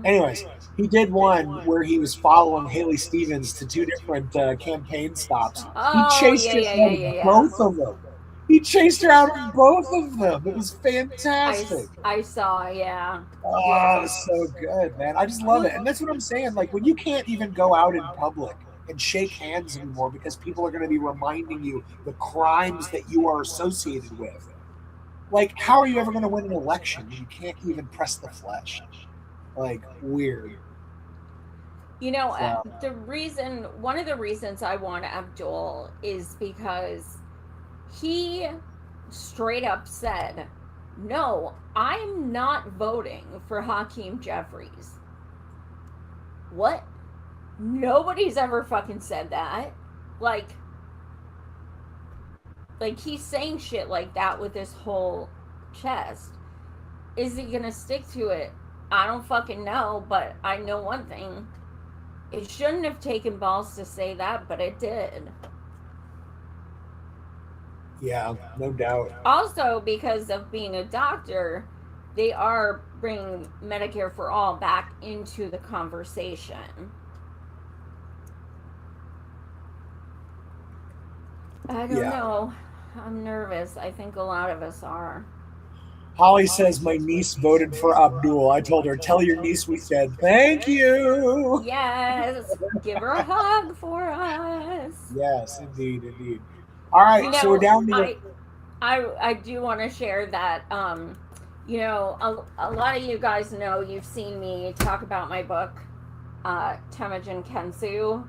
Anyways, he did one where he was following Haley Stevens to two different campaign stops. Oh, He chased yeah, her yeah, down yeah, yeah, yeah. both of them. He chased her out of both of them. It was fantastic. I saw, yeah. Oh, it was so good, man. I just love it. And that's what I'm saying. Like, when you can't even go out in public and shake hands anymore because people are going to be reminding you the crimes that you are associated with. Like, how are you ever going to win an election when you can't even press the flesh? Like, weird. You know, one of the reasons I want Abdul is because he straight up said, no, I'm not voting for Hakeem Jeffries. What? Nobody's ever fucking said that. Like he's saying shit like that with his whole chest. Is he gonna stick to it? I don't fucking know, but I know one thing. It shouldn't have taken balls to say that, but it did. Yeah, no doubt. Also, because of being a doctor, they are bringing Medicare for All back into the conversation. I don't know. I'm nervous. I think a lot of us are. Holly says my niece voted for Abdul. I told her, tell your niece we said thank you. Yes. Give her a hug for us. Yes, indeed. All right, You know, so we're down to I do want to share that, you know, a lot of you guys know, you've seen me talk about my book, Temujin Kensu.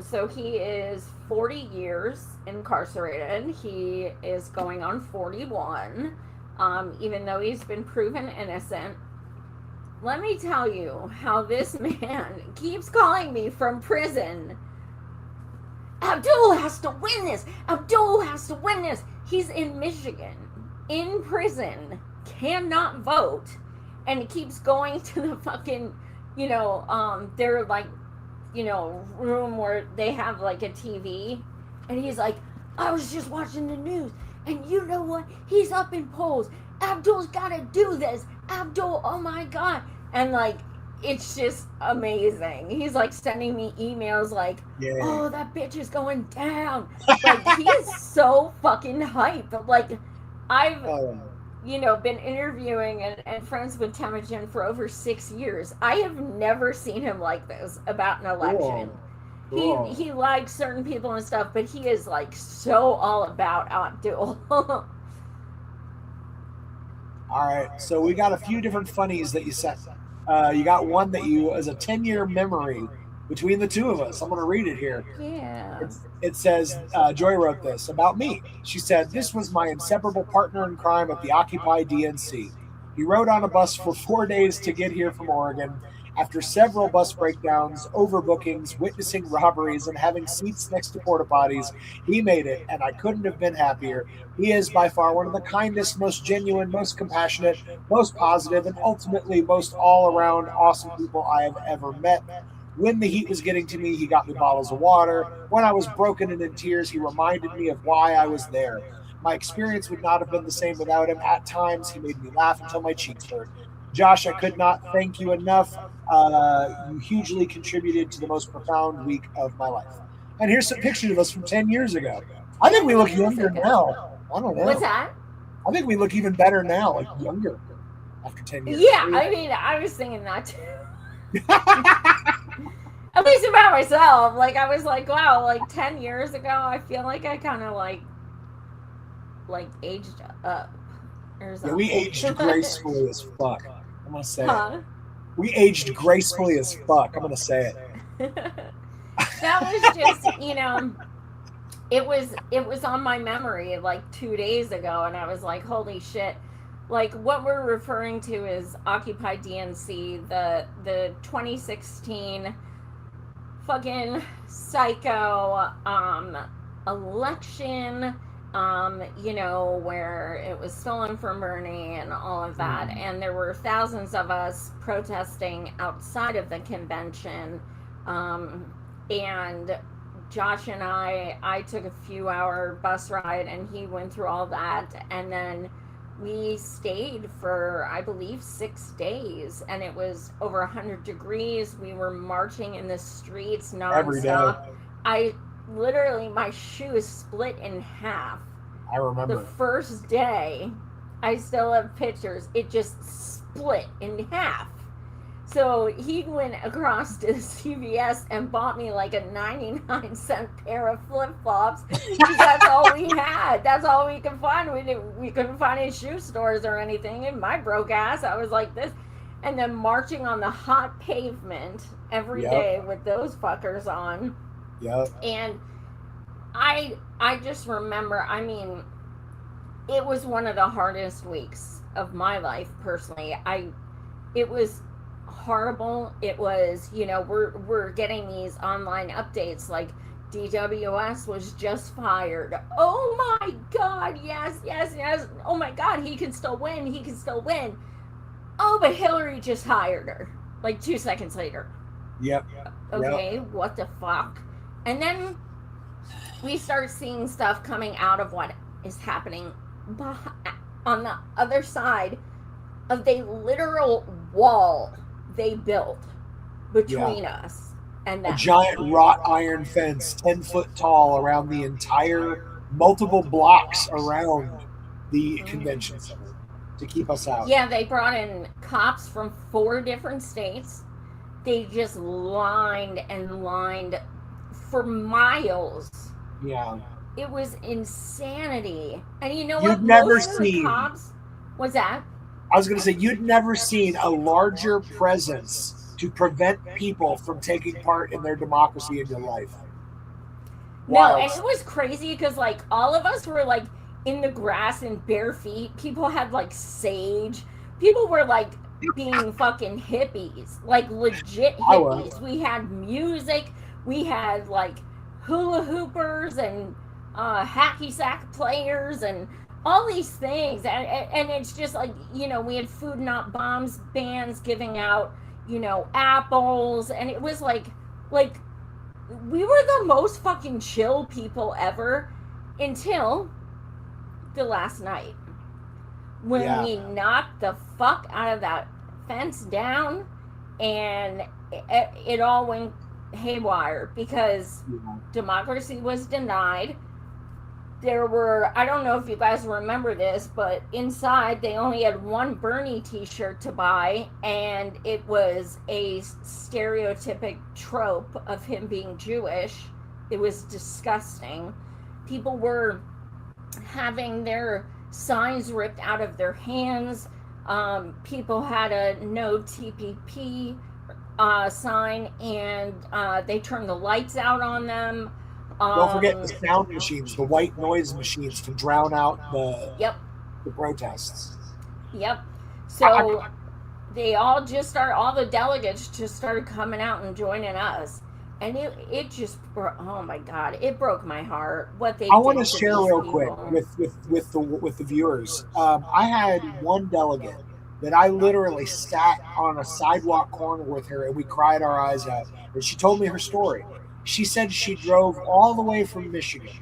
So he is 40 years incarcerated. He is going on 41, even though he's been proven innocent. Let me tell you how this man keeps calling me from prison. Abdul has to win this. Abdul has to win this. He's in Michigan, in prison, cannot vote, and he keeps going to the fucking, you know, their, like, you know, room where they have, like, a TV, and he's like, I was just watching the news, and you know what? He's up in polls. Abdul's got to do this. Abdul, oh my God. And, like, it's just amazing. He's like sending me emails like, oh, that bitch is going down. Like, he is so fucking hype. Like, I've, you know, been interviewing and friends with Temujin for over 6 years. I have never seen him like this about an election. Cool. He likes certain people and stuff, but he is like so all about Abdul. All right, so we got a few different funnies that you sent. You got one that you, as a 10-year memory between the two of us. I'm going to read it here. Yeah. It says, Joy wrote this about me. She said, this was my inseparable partner in crime at the Occupy DNC. He rode on a bus for 4 days to get here from Oregon. After several bus breakdowns, overbookings, witnessing robberies, and having seats next to porta potties, he made it, and I couldn't have been happier. He is by far one of the kindest, most genuine, most compassionate, most positive, and ultimately most all-around awesome people I have ever met. When the heat was getting to me, he got me bottles of water. When I was broken and in tears, he reminded me of why I was there. My experience would not have been the same without him. At times, he made me laugh until my cheeks hurt. Josh, I could not thank you enough. You hugely contributed to the most profound week of my life. And here's some pictures of us from 10 years ago. I think we look younger now. I don't know. What's that? I think we look even better now, like younger, after 10 years. Yeah, I mean, I was thinking that too. At least about myself. Like, I was like, wow, like 10 years ago, I feel like I kind of like aged up or something. Yeah, we aged gracefully as fuck. I'm going to say it. We aged gracefully as fuck. I'm going to say it. That was just, you know, it was on my memory like 2 days ago, and I was like, holy shit. Like, what we're referring to is Occupy DNC, the 2016 fucking psycho election, you know, where it was stolen from Bernie and all of that. And there were thousands of us protesting outside of the convention. And Josh and I took a few-hour bus ride, and he went through all that. And then we stayed for, I believe, 6 days, and it was over 100 degrees. We were marching in the streets nonstop. Every day. I literally, my shoes split in half. I remember. The first day, I still have pictures. It just split in half. So he went across to CVS and bought me like a 99-cent pair of flip-flops. That's all we had. That's all we could find. We couldn't find any shoe stores or anything. And my broke ass, I was like this. And then marching on the hot pavement every day with those fuckers on. Yep. And I just remember, I mean, it was one of the hardest weeks of my life personally. It was horrible. It was, you know, we're getting these online updates like DWS was just fired. Oh my God, yes. Oh my God, he can still win. Oh, but Hillary just hired her like 2 seconds later. Yep. Okay, what the fuck? And then we start seeing stuff coming out of what is happening on the other side of the literal wall they built between us and that. A giant wrought iron fence, 10 foot tall, around the entire multiple blocks around the convention center to keep us out. Yeah, they brought in cops from 4 different states. They just lined for miles. Yeah. It was insanity. And you know You've what? never Most of the seen- cops. What's that? I was going to say, you'd never seen a larger presence to prevent people from taking part in their democracy in your life. No, Wild. and it was crazy because like all of us were like in the grass in bare feet. People had like sage. People were like being fucking hippies, like legit hippies. We had music. We had like hula hoopers and hacky sack players and all these things. And it's just like, you know, we had Food Not Bombs bands giving out, you know, apples. And it was like we were the most fucking chill people ever until the last night when we knocked the fuck out of that fence down and it all went haywire because democracy was denied. There were, I don't know if you guys remember this, but inside they only had one Bernie t-shirt to buy, and it was a stereotypic trope of him being Jewish. It was disgusting. People were having their signs ripped out of their hands. People had a no TPP sign, and they turned the lights out on them. Don't forget the sound machines, the white noise machines to drown out the protests. Yep. So they all the delegates just started coming out and joining us. And it just, oh my God, it broke my heart what they did. I want to share real people. quick with the viewers. I had one delegate that I literally sat on a sidewalk corner with her and we cried our eyes out. And she told me her story. She said she drove all the way from Michigan,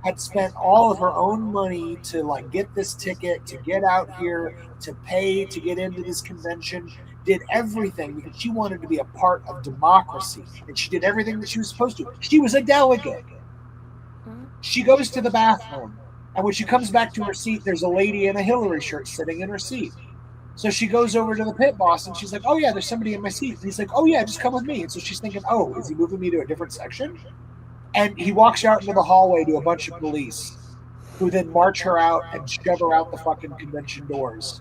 had spent all of her own money to like get this ticket, to get out here, to pay to get into this convention, did everything because she wanted to be a part of democracy. And she did everything that she was supposed to. She was a delegate. She goes to the bathroom, and when she comes back to her seat, there's a lady in a Hillary shirt sitting in her seat. So she goes over to the pit boss and she's like, oh yeah, there's somebody in my seat. And he's like, oh yeah, just come with me. And so she's thinking, oh, is he moving me to a different section? And he walks out into the hallway to a bunch of police who then march her out and shove her out the fucking convention doors.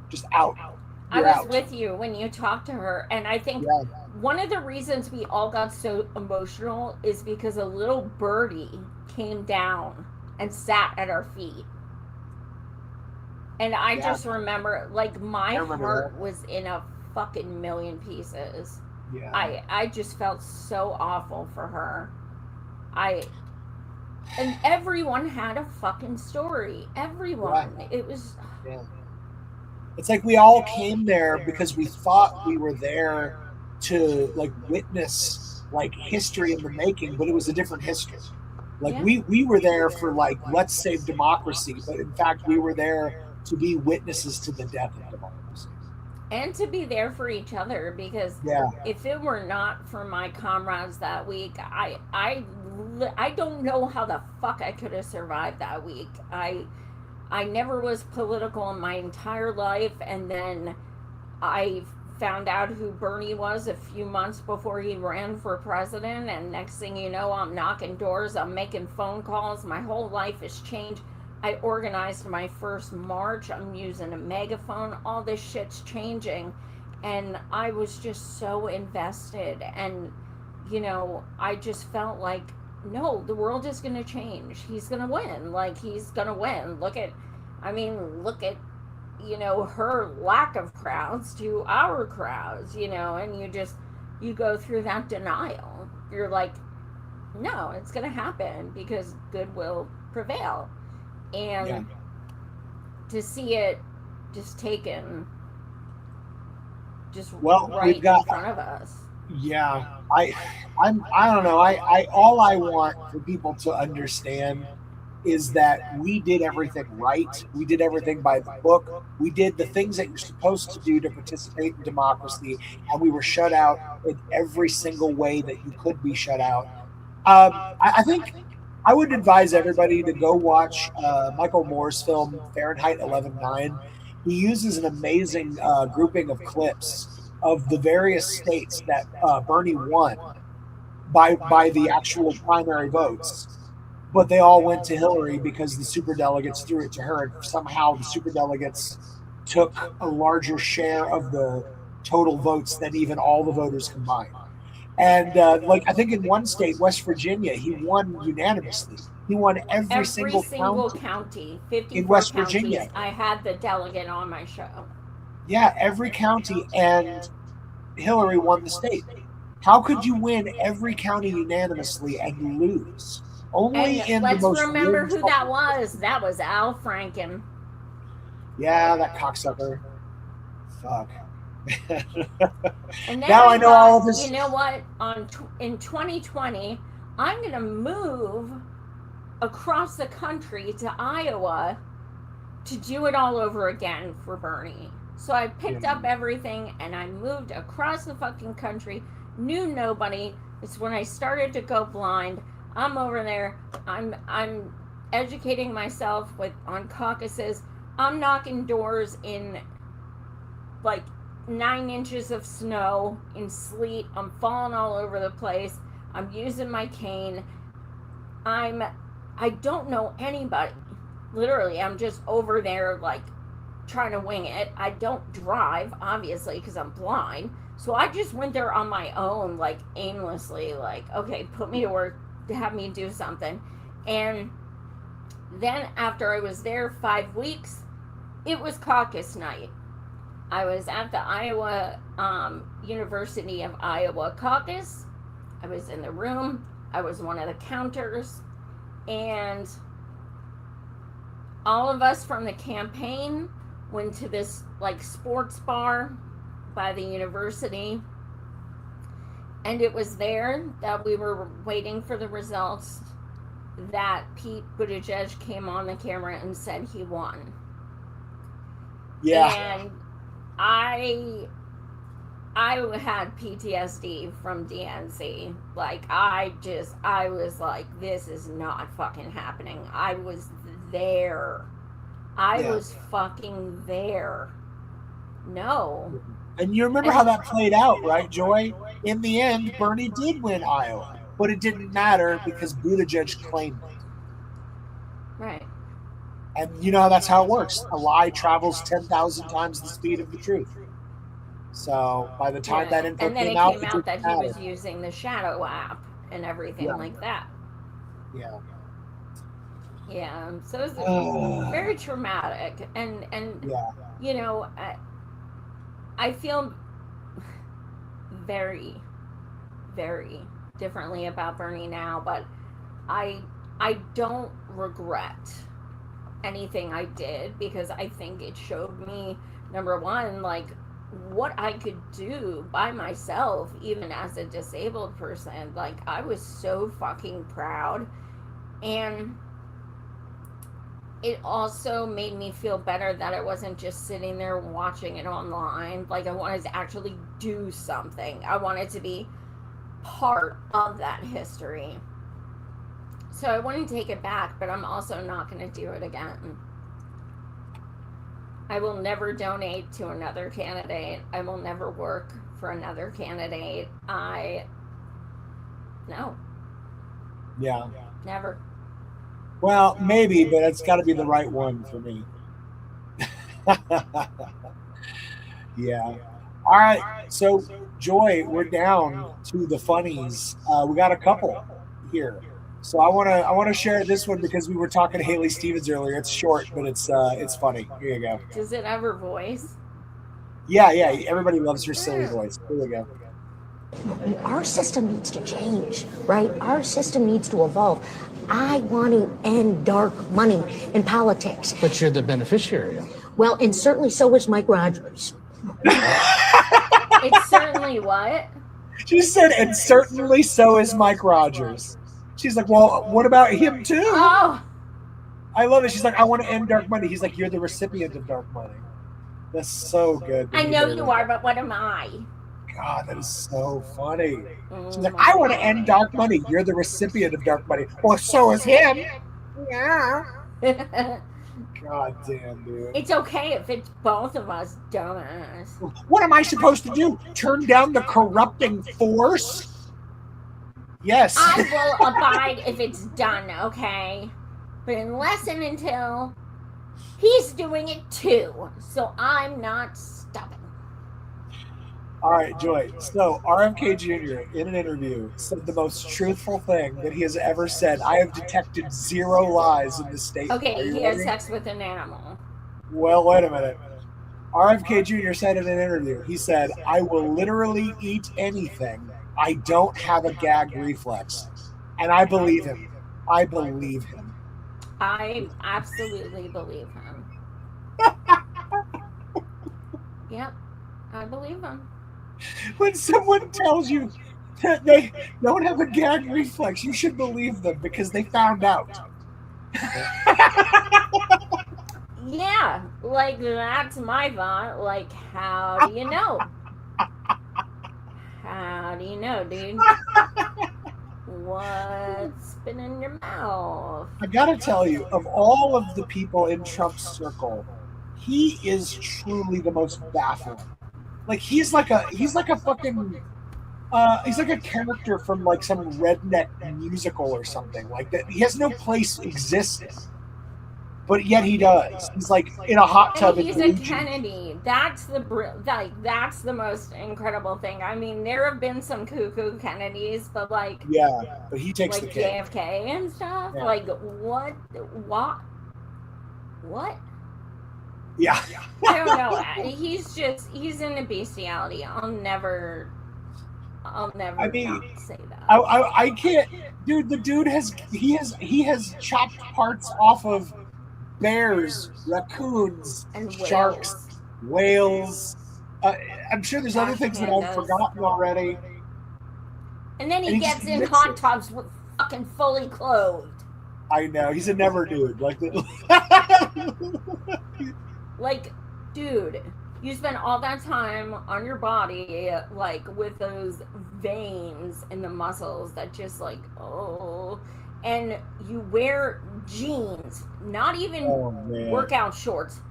Just out. I was with you when you talked to her. And I think one of the reasons we all got so emotional is because a little birdie came down and sat at our feet. And I just remember, like, my heart was in a fucking million pieces. Yeah. I just felt so awful for her. And everyone had a fucking story. Everyone. Right. It was... Yeah. It's like we all came there because we thought we were there to, like, witness, like, history in the making, but it was a different history. Like, we were there for, like, let's save democracy, but in fact, we were there to be witnesses to the death of democracy. And to be there for each other, because if it were not for my comrades that week, I I don't know how the fuck I could have survived that week. I never was political in my entire life, and then I found out who Bernie was a few months before he ran for president, and next thing you know, I'm knocking doors, I'm making phone calls, my whole life has changed. I organized my first march, I'm using a megaphone, all this shit's changing, and I was just so invested, and I just felt like, no, the world is going to change. He's going to win. Like, he's going to win. Look at her lack of crowds to our crowds, and you go through that denial. You're like, no, it's going to happen because good will prevail. And to see it just taken right in front of us. Yeah, I don't know. I all I want for people to understand is that we did everything right. We did everything by the book. We did the things that you're supposed to do to participate in democracy, and we were shut out in every single way that you could be shut out. I think I would advise everybody to go watch Michael Moore's film Fahrenheit 11/9. He uses an amazing grouping of clips of the various states that Bernie won by the actual primary votes. But they all went to Hillary because the superdelegates threw it to her, and somehow the superdelegates took a larger share of the total votes than even all the voters combined. And I think in one state, West Virginia, he won unanimously. He won every single county, 54 in West counties. Virginia. I had the delegate on my show. Yeah, every county, and Hillary won the state. How could you win every county unanimously and lose? Only And in the let's most remember weird who that was. That was Al Franken. Yeah, that cocksucker. Fuck. And then Now I know all of this. You know what? In 2020, I'm going to move across the country to Iowa to do it all over again for Bernie. So I picked up everything and I moved across the fucking country. Knew nobody. It's when I started to go blind. I'm over there. I'm educating myself on caucuses. I'm knocking doors in 9 inches of snow, in sleet. I'm falling all over the place. I'm using my cane. I don't know anybody. Literally, I'm just over there trying to wing it. I don't drive, obviously, because I'm blind. So I just went there on my own, aimlessly, okay, put me to work, have me do something. And then after I was there 5 weeks, it was caucus night. I was at the Iowa University of Iowa caucus. I was in the room. I was one of the counters. And all of us from the campaign went to this sports bar by the university. And it was there that we were waiting for the results that Pete Buttigieg came on the camera and said he won. Yeah. And I had PTSD from DNC. I was like, this is not fucking happening. I was there. I was fucking there. No. And you remember how that played out, right, Joy? In the end, Bernie did win Iowa, but it didn't matter because Buttigieg claimed it. Right. And that's how it works. A lie travels 10,000 times the speed of the truth. So by the time that info and then came it out, came out that he was using the Shadow app and everything like that. Yeah. Yeah. So it was very traumatic, and I feel very, very differently about Bernie now, but I don't regret anything I did because I think it showed me, number one, what I could do by myself, even as a disabled person. I was so fucking proud. And it also made me feel better that I wasn't just sitting there watching it online. I wanted to actually do something. I wanted to be part of that history. So I wouldn't take it back, but I'm also not going to do it again. I will never donate to another candidate. I will never work for another candidate. No. Yeah. Never. Well, maybe, but it's got to be the right one for me. Yeah. All right. So, Joy, we're down to the funnies. We got a couple here. So I want to share this one because we were talking to Haley Stevens earlier. It's short, but it's funny. Here you go. Does it have her voice? Yeah. Everybody loves her silly voice. Here we go. Our system needs to change, right? Our system needs to evolve. I want to end dark money in politics. But you're the beneficiary. Well, and certainly so is Mike Rogers. It's certainly what? She said, and certainly so is Mike Rogers. She's like, well, what about him too? Oh. I love it. She's like, I want to end dark money. He's like, you're the recipient of dark money. That's so good. I know you are, but what am I? God, that is so funny. She's like, I want to end dark money. You're the recipient of dark money. Well, so is him. Yeah. God damn, dude. It's okay if it's both of us, dumbass. What am I supposed to do? Turn down the corrupting force? Yes. I will abide if it's done, okay? But unless and until he's doing it too, so I'm not stopping. All right, Joy. So RFK Jr. in an interview said the most truthful thing that he has ever said. I have detected 0 lies in this statement. Okay, he had sex with an animal. Well, wait a minute. RFK Jr. said in an interview, he said, I will literally eat anything. I don't have a gag reflex. And I believe him. I believe him. I absolutely believe him. Yep, I believe him. When someone tells you that they don't have a gag reflex, you should believe them because they found out. Yeah, like that's my thought. Like, how do you know? How do you know, dude? What's been in your mouth? I gotta tell you, of all of the people in Trump's circle, he is truly the most baffling. Like he's like a fucking he's like a character from like some redneck musical or something like that. He has no place existing, but yet he does. He's like in a hot tub. And he's a Kennedy. That's that's the most incredible thing. I mean, there have been some cuckoo Kennedys, but like but he takes like the cake. JFK and stuff. Yeah. Like what? Yeah. I don't know. He's in a bestiality. I'll never I mean, not say that. I can't, dude. The dude has chopped parts off of bears, raccoons, and sharks, whales. I'm sure there's other things that I've forgotten already. And then he and he gets just in mixes hot it. tubs with fucking fully clothed. I know he's a never dude. Like, dude, you spend all that time on your body, like, with those veins and the muscles that just, like, and you wear jeans, not even man. workout shorts,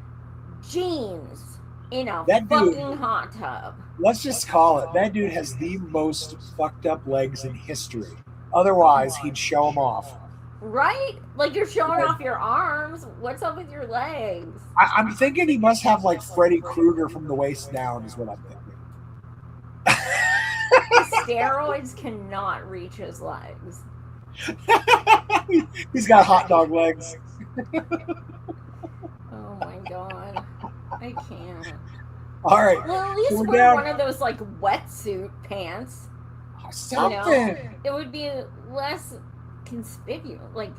jeans in a That dude- fucking hot tub. Let's just call it. That dude has the most fucked up legs in history. Otherwise, he'd show them off. Right? Like, you're showing off your arms. What's up with your legs? I'm thinking he must have like Freddy Krueger from the waist down, is what I'm thinking. Steroids cannot reach his legs. He's got hot dog legs. Oh my god. I can't. All right. Well, at least so we're wear down- one of those like wetsuit pants. Something. You know? It would be less conspicuous. Like,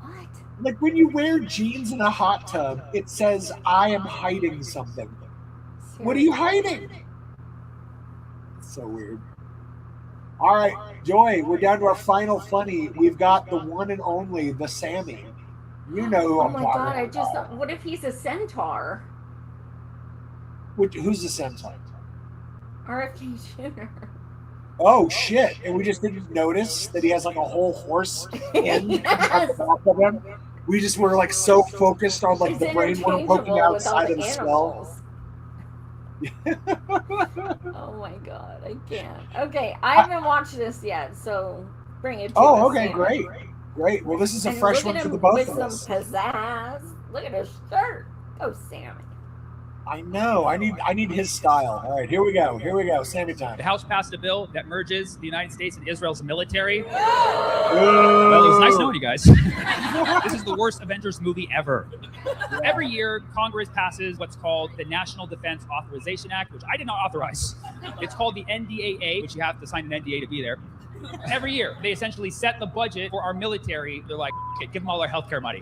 what? Like when you wear jeans in a hot tub, it says, I am hiding something. What are you hiding? It's so weird. All right, Joy, we're down to our final funny. We've got the one and only, the Sammy. You know who Oh I'm my talking god, I about. just thought, what if he's a centaur? Who's the centaur? RFK Jr. Oh shit! And we just didn't notice that he has like a whole horse end at the back of him. We just were like so focused on like It's the brain worm poking interchangeable with all outside the of the skull. animals. Oh my god, I can't. Okay, I haven't watched this yet, so bring it to us. Oh, okay, Sam. great. Well, this is a And fresh look one at for him the both with of some us. pizzazz. Look at his shirt. Oh, Sammy. I know. I need his style. All right, here we go. Sammy time. The House passed a bill that merges the United States and Israel's military. Well, it was nice knowing you guys. This is the worst Avengers movie ever. Every year, Congress passes what's called the National Defense Authorization Act, which I did not authorize. It's called the NDAA, which you have to sign an NDA to be there. Every year, they essentially set the budget for our military. They're like, okay, give them all our healthcare money.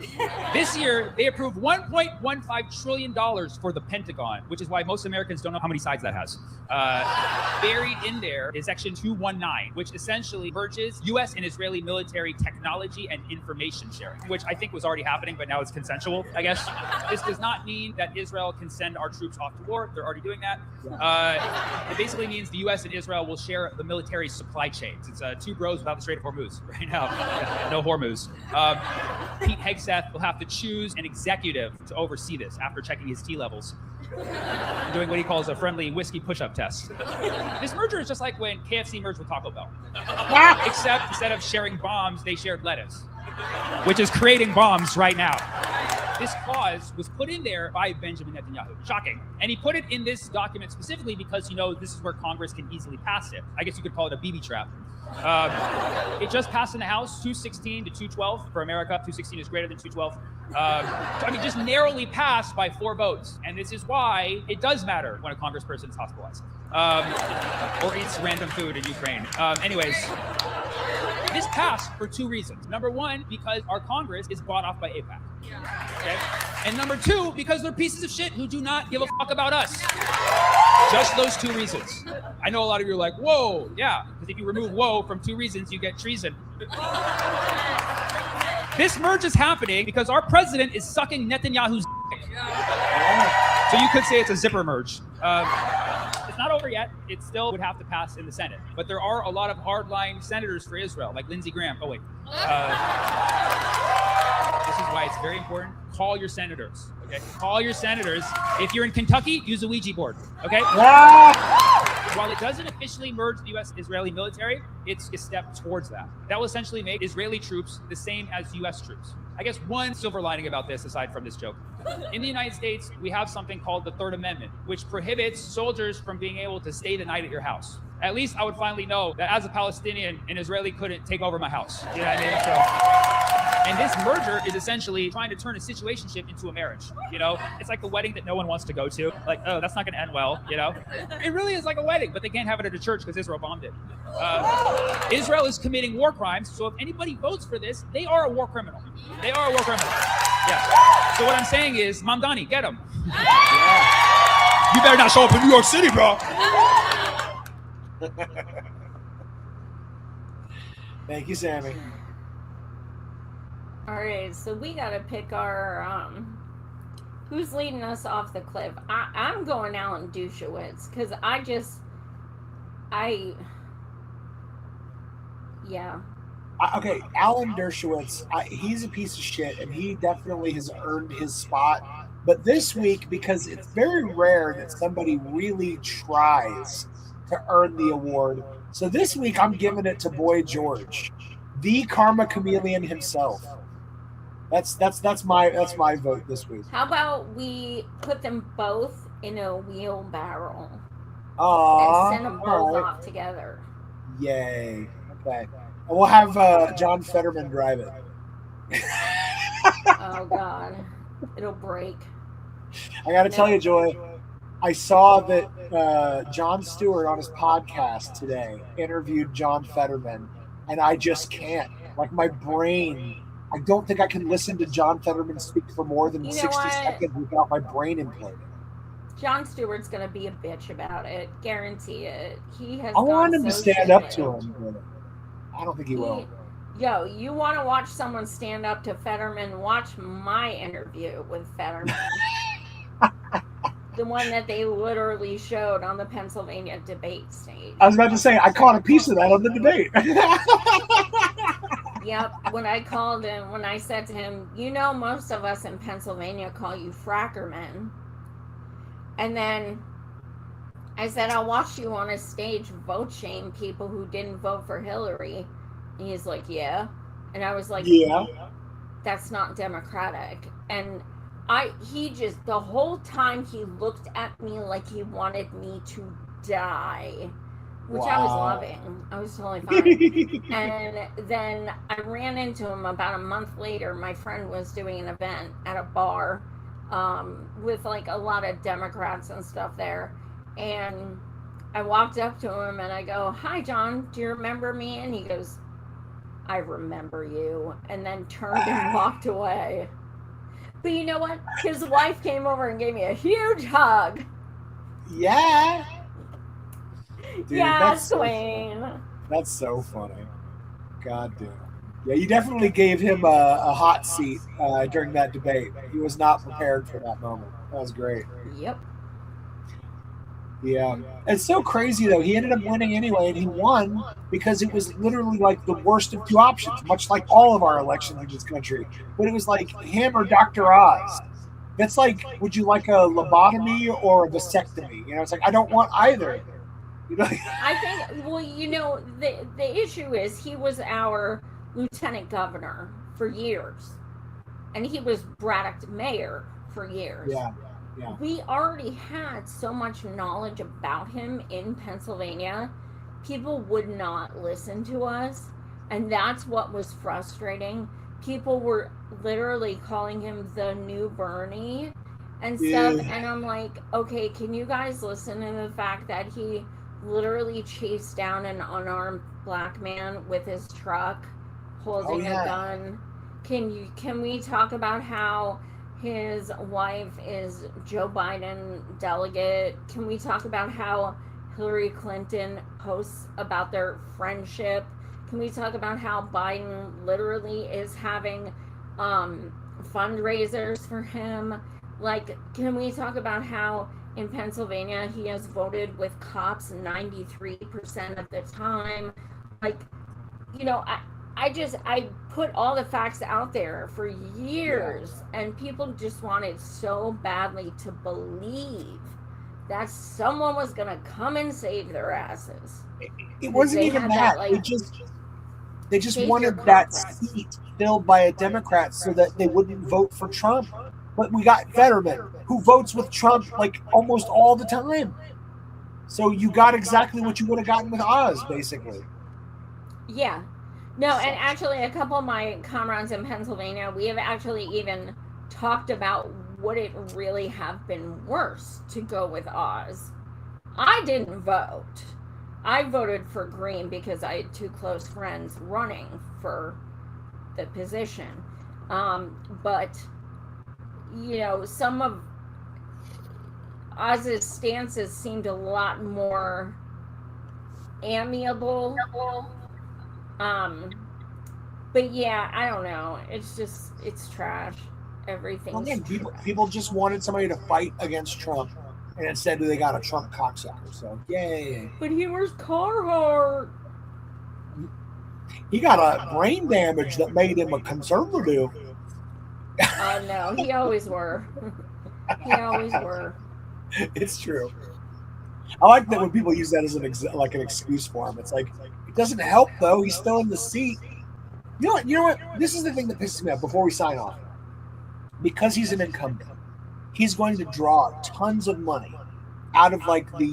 This year, they approved $1.15 trillion for the Pentagon, which is why most Americans don't know how many sides that has. Buried in there is Section 219, which essentially merges U.S. and Israeli military technology and information sharing, which I think was already happening, but now it's consensual, I guess. This does not mean that Israel can send our troops off to war. They're already doing that. It basically means the U.S. and Israel will share the military supply chains. It's two bros without the Strait of Hormuz right now. No Hormuz. Pete Hegseth will have to choose an executive to oversee this after checking his T levels, doing what he calls a friendly whiskey push-up test. This merger is just like when KFC merged with Taco Bell. Except instead of sharing bombs, they shared lettuce, which is creating bombs right now. This clause was put in there by Benjamin Netanyahu. Shocking. And he put it in this document specifically because, this is where Congress can easily pass it. I guess you could call it a BB trap. It just passed in the House, 216 to 212 for America. 216 is greater than 212. Just narrowly passed by 4 votes. And this is why it does matter when a congressperson is hospitalized or eats random food in Ukraine. Anyways, this passed for 2 reasons. Number 1, because our Congress is bought off by AIPAC. Okay? And number 2, because they're pieces of shit who do not give a fuck about us. Just those 2 reasons. I know a lot of you are like, whoa, yeah, because if you remove whoa from 2 reasons, you get treason. This merge is happening because our president is sucking Netanyahu's dick. So you could say it's a zipper merge. It's not over yet. It still would have to pass in the Senate. But there are a lot of hardline senators for Israel, like Lindsey Graham. Oh, wait. This is why it's very important. Call your senators, okay? Call your senators. If you're in Kentucky, use a Ouija board, okay? While it doesn't officially merge the U.S.-Israeli military, it's a step towards that. That will essentially make Israeli troops the same as U.S. troops. I guess one silver lining about this, aside from this joke. In the United States, we have something called the Third Amendment, which prohibits soldiers from being able to stay the night at your house. At least I would finally know that as a Palestinian, an Israeli couldn't take over my house. You know what I mean? And this merger is essentially trying to turn a situationship into a marriage. It's like the wedding that no one wants to go to. Like, oh, that's not going to end well. It really is like a wedding, but they can't have it at a church because Israel bombed it. Israel is committing war crimes, so if anybody votes for this, they are a war criminal. They are a war criminal. Yeah. So what I'm saying is, Mamdani, get them. You better not show up in New York City, bro. Thank you, Sammy. All right, so we gotta pick our who's leading us off the cliff. I'm going Alan Dershowitz because Okay, Alan Dershowitz, he's a piece of shit, and he definitely has earned his spot. But this week, because it's very rare that somebody really tries to earn the award, so this week I'm giving it to Boy George, the karma chameleon himself. That's my vote this week. How about we put them both in a wheelbarrow Aww, and send them both off together? Yay. Okay. And we'll have John Fetterman drive it. Oh, God. It'll break. I got to tell you, Joy, I saw that Jon Stewart on his podcast today interviewed John Fetterman, and I just can't. Like, my brain, I don't think I can listen to John Fetterman speak for more than 60 seconds without my brain imploding. Jon Stewart's going to be a bitch about it. Guarantee it. He has I want him so to stand up to shit. him. I don't think he will. Yo, you want to watch someone stand up to Fetterman? Watch my interview with Fetterman. The one that they literally showed on the Pennsylvania debate stage. I was about to say, I caught a piece of that on the debate. Yep. When I called him, when I said to him, you know, most of us in Pennsylvania call you frackermen. And then I said, I watched you on a stage vote shame people who didn't vote for Hillary. And he's like, yeah. And I was like, yeah, that's not democratic. And he just, the whole time he looked at me like he wanted me to die, which I was loving. I was totally fine. And then I ran into him about a month later. My friend was doing an event at a bar with like a lot of Democrats and stuff there. And I walked up to him and I go, hi, John, do you remember me? And he goes, I remember you. And then turned and walked away. But you know what? His wife came over and gave me a huge hug. Yeah. Dude, yeah, so Swain. That's so funny. God damn. Yeah, you definitely gave him a hot seat during that debate. He was not prepared for that moment. That was great. Yep. Yeah. It's so crazy, though. He ended up winning anyway, and he won because it was literally like the worst of two options, much like all of our elections in this country. But it was like him or Dr. Oz. That's like, would you like a lobotomy or a vasectomy? You know, it's like, I don't want either. You know? I think, well, you know, the issue is he was our lieutenant governor for years, and he was Braddock mayor for years. Yeah. Yeah. We already had so much knowledge about him in Pennsylvania. People would not listen to us, and that's what was frustrating. People were literally calling him the new Bernie and stuff, and I'm like, okay, can you guys listen to the fact that he literally chased down an unarmed black man with his truck holding a gun? Can we talk about how his wife is Joe Biden delegate? Can we talk about how Hillary Clinton posts about their friendship? Can we talk about how Biden literally is having fundraisers for him? Like, can we talk about how in Pennsylvania he has voted with cops 93% of the time? Like, you know, I put all the facts out there for years, and people just wanted so badly to believe that someone was going to come and save their asses. It wasn't even that. Like, they just wanted that seat filled by a Democrat so that they wouldn't vote for Trump. But we got Fetterman, who votes with Trump like almost all the time. So you got exactly what you would have gotten with Oz, basically. Yeah. No, and actually a couple of my comrades in Pennsylvania, we have actually even talked about would it really have been worse to go with Oz. I didn't vote. I voted for Green because I had two close friends running for the position. But, you know, some of Oz's stances seemed a lot more amiable. But yeah, I don't know. It's just, it's trash. Everything. Well, again, people just wanted somebody to fight against Trump, and instead they got a Trump cocksucker. So yay! But he was Carhartt. He got a brain damage that made him a conservative. No, he always were. He always were. It's true. I like that when people use that as an excuse for him. It's like, it doesn't help though. He's still in the seat. You know what? This is the thing that pisses me off before we sign off. Because he's an incumbent, he's going to draw tons of money out of like the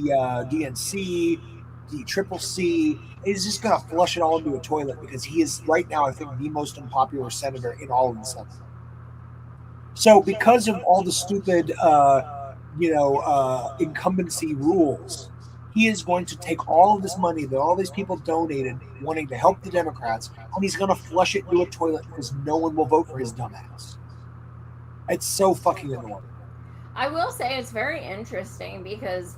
DNC, the CCC. He's just going to flush it all into a toilet because he is right now, I think, the most unpopular senator in all of the Senate. So because of all the stupid, incumbency rules, he is going to take all of this money that all these people donated wanting to help the Democrats, and he's going to flush it into a toilet because no one will vote for his dumbass. It's so fucking annoying. I will say it's very interesting because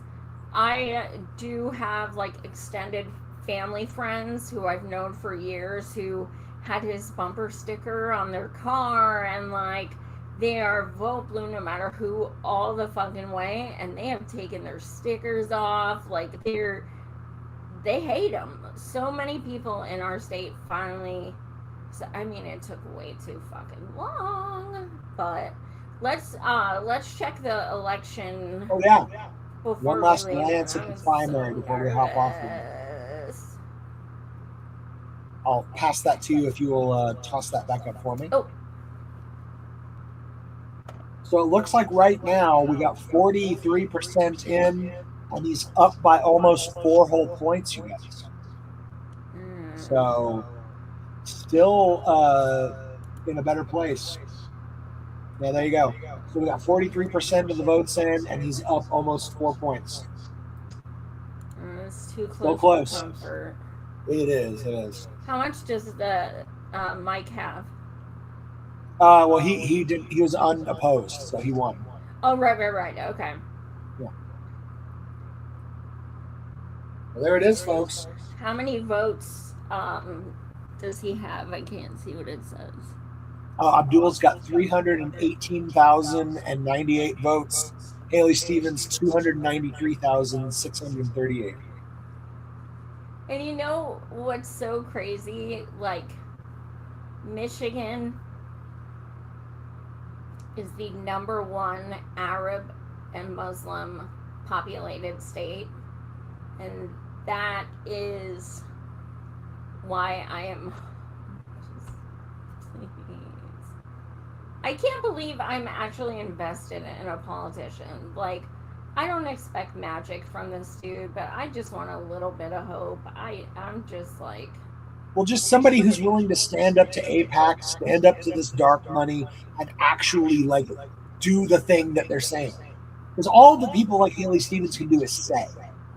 I do have like extended family friends who I've known for years who had his bumper sticker on their car, and like They are vote blue no matter who all the fucking way, and they have taken their stickers off. Like, they hate them. So many people in our state finally. So, I mean, it took way too fucking long, but let's check the election. Oh yeah. Before One last we leave. glance at the primary before we hop off. I'll pass that to you if you will toss that back up for me. Oh. So it looks like right now we got 43% in, and he's up by almost 4 whole points, you guys. So still in a better place. Yeah, there you go. So we got 43% of the votes in, and he's up almost 4 points. It's too close. So close. For comfort. It is. How much does the Mike have? Well, he was unopposed, so he won. Oh, right. Okay. Yeah. Well, there it is, folks. How many votes does he have? I can't see what it says. Abdul's got 318,098 votes. Haley Stevens 293,638. And you know what's so crazy? Like, Michigan is the #1 Arab and Muslim populated state. And that is why I am... I can't believe I'm actually invested in a politician. Like, I don't expect magic from this dude, but I just want a little bit of hope. I'm just like... Well, just somebody who's willing to stand up to AIPAC, stand up to this dark money, and actually, like, do the thing that they're saying. Because all the people like Haley Stevens can do is say.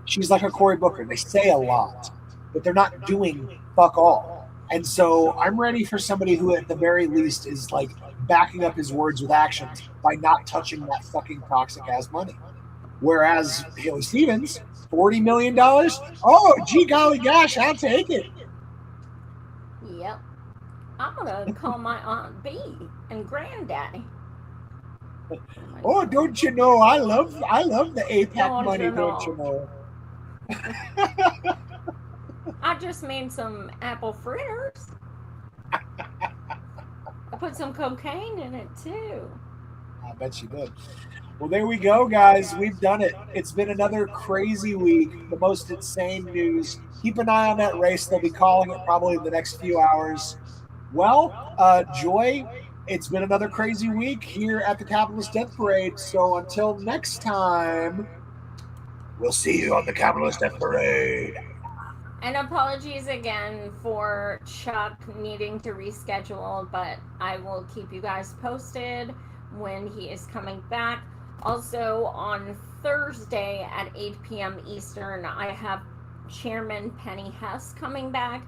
She's like a Cory Booker. They say a lot, but they're not doing fuck all. And so I'm ready for somebody who, at the very least, is, like, backing up his words with actions by not touching that fucking toxic ass money. Whereas Haley Stevens, $40 million. Oh, gee golly gosh, I'll take it. Yep. I'm gonna call my Aunt B and Granddaddy. Oh, don't you know? I love the AIPAC money. Don't you know? I just made some apple fritters. I put some cocaine in it too. I bet you did. Well, there we go, guys. We've done it. It's been another crazy week. The most insane news. Keep an eye on that race. They'll be calling it probably in the next few hours. Well, Joy, it's been another crazy week here at the Capitalist Death Parade. So until next time, we'll see you on the Capitalist Death Parade. And apologies again for Chuck needing to reschedule, but I will keep you guys posted when he is coming back. Also, on Thursday at 8 p.m. Eastern, I have Chairman Penny Hess coming back.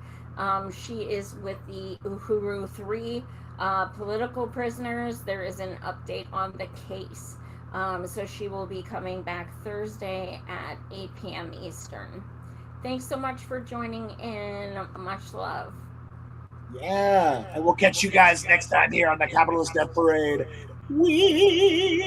She is with the Uhuru 3 political prisoners. There is an update on the case. So she will be coming back Thursday at 8 p.m. Eastern. Thanks so much for joining in. Much love. Yeah, and we'll catch you guys next time here on the Capitalist Death Parade. Wee!